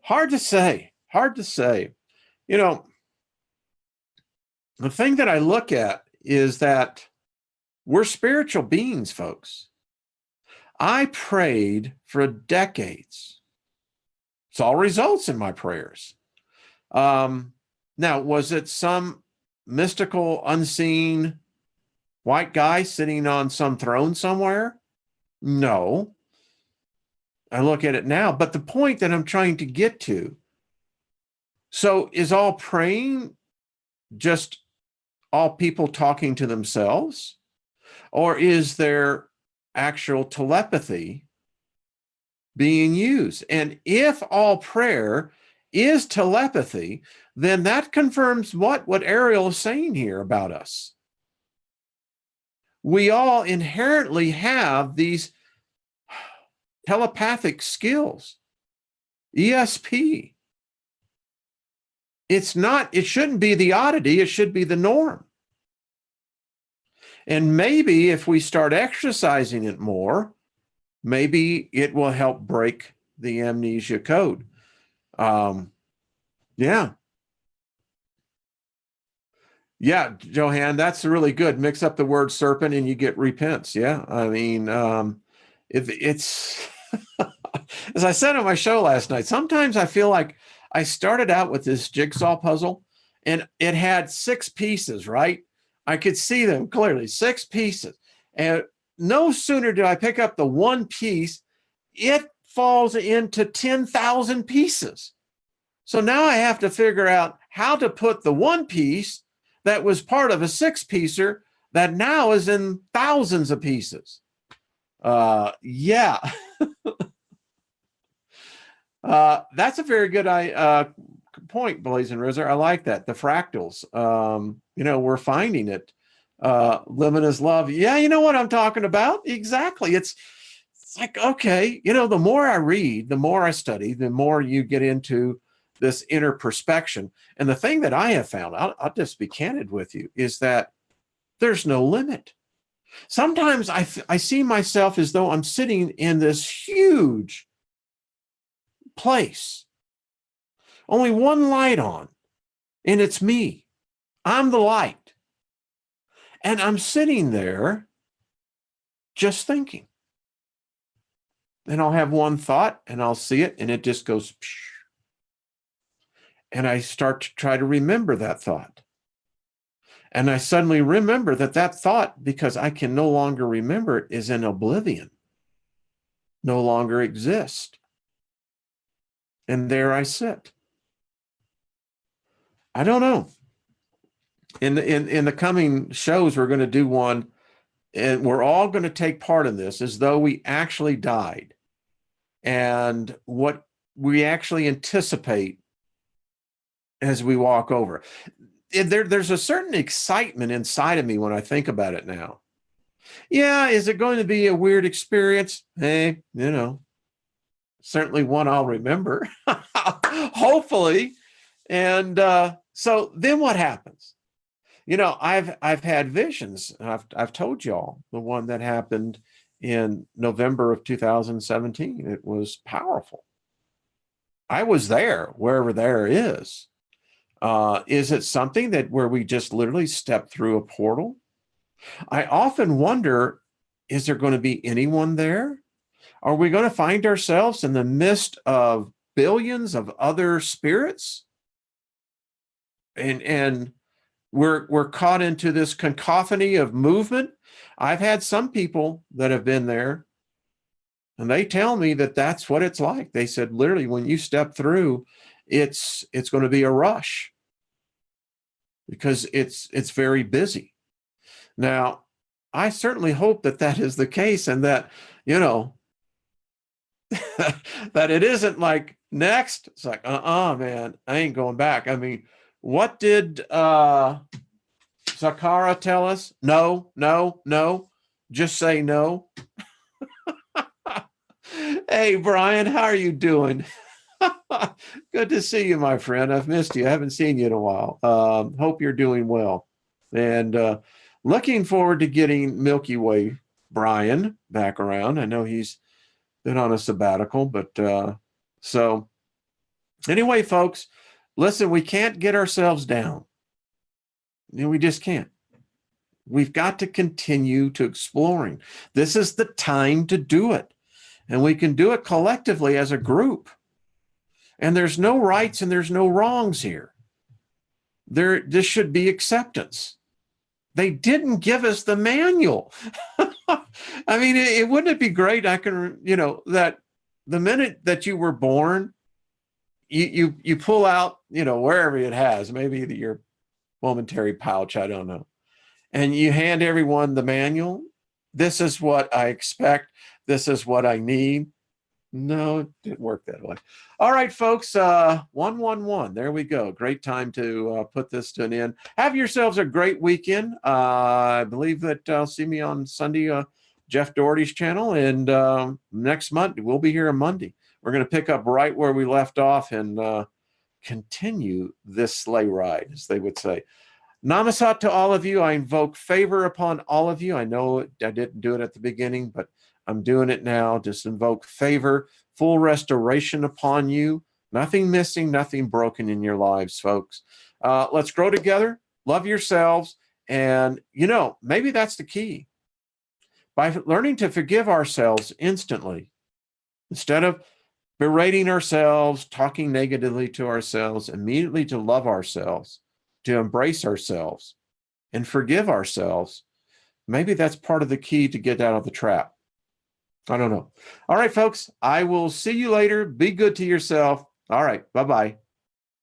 Hard to say. Hard to say. You know, the thing that I look at is that we're spiritual beings, folks. I prayed for decades. Saw results in my prayers. Now, was it some mystical, unseen white guy sitting on some throne somewhere? No. I look at it now, but the point that I'm trying to get to, so is all praying just all people talking to themselves? Or is there actual telepathy being used? And if all prayer is telepathy, then that confirms what Ariel is saying here about us. We all inherently have these telepathic skills. ESP. It shouldn't be the oddity, it should be the norm. And maybe if we start exercising it more, maybe it will help break the amnesia code. Yeah. Yeah, Johan, that's really good. Mix up the word serpent and you get repents. Yeah, I mean, it's as I said on my show last night, sometimes I feel like I started out with this jigsaw puzzle and it had 6 pieces, right? I could see them clearly, 6 pieces. And no sooner did I pick up the one piece, it falls into 10,000 pieces. So now I have to figure out how to put the one piece that was part of a 6-piecer that now is in thousands of pieces. Yeah. That's a very good point, Blazing Rizzer. I like that. The fractals. We're finding it. Limit is love. Yeah, you know what I'm talking about? Exactly. It's like, okay, the more I read, the more I study, the more you get into this inner perspection. And the thing that I have found, I'll just be candid with you, is that there's no limit. Sometimes I see myself as though I'm sitting in this huge place, only one light on, and it's me. I'm the light. And I'm sitting there just thinking. And I'll have one thought and I'll see it and it just goes, psh. And I start to try to remember that thought. And I suddenly remember that thought, because I can no longer remember it, is in oblivion, no longer exist. And there I sit. I don't know. In the coming shows, we're going to do one, and we're all going to take part in this as though we actually died, and what we actually anticipate as we walk over. There's a certain excitement inside of me when I think about it now. Yeah, is it going to be a weird experience? Hey, certainly one I'll remember, hopefully. And so then what happens? I've had visions. I've told y'all the one that happened in November of 2017. It was powerful. I was there, wherever there is. Is it something where we just literally step through a portal? I often wonder, is there going to be anyone there? Are we going to find ourselves in the midst of billions of other spirits? And we're caught into this cacophony of movement. I've had some people that have been there, and they tell me that that's what it's like. They said, literally, when you step through, it's going to be a rush because it's very busy. Now, I certainly hope that that is the case, and that, you know, that it isn't like next. It's like, man, I ain't going back. I mean, what did Sakara tell us? No, no, no. Just say no. Hey, Brian, how are you doing? Good to see you, my friend. I've missed you. I haven't seen you in a while. Hope you're doing well. And looking forward to getting Milky Way Brian back around. I know he's been on a sabbatical, but so anyway, folks, listen, we can't get ourselves down. You know, we just can't. We've got to continue to exploring. This is the time to do it. And we can do it collectively as a group. And there's no rights and there's no wrongs here. This should be acceptance. They didn't give us the manual. I mean, wouldn't it be great? I can, that the minute that you were born, you pull out, wherever it has, maybe your momentary pouch, I don't know. And you hand everyone the manual. This is what I expect. This is what I need. No, it didn't work that way. All right, folks, 111. There we go. Great time to put this to an end. Have yourselves a great weekend. I believe that see me on Sunday, Jeff Doherty's channel. And next month, we'll be here on Monday. We're going to pick up right where we left off and continue this sleigh ride, as they would say. Namaste to all of you. I invoke favor upon all of you. I know I didn't do it at the beginning, but I'm doing it now. Just invoke favor, full restoration upon you. Nothing missing, nothing broken in your lives, folks. Let's grow together, love yourselves, and, maybe that's the key. By learning to forgive ourselves instantly, instead of berating ourselves, talking negatively to ourselves, immediately to love ourselves, to embrace ourselves and forgive ourselves, maybe that's part of the key to get out of the trap. I don't know. All right, folks, I will see you later. Be good to yourself. All right, bye-bye.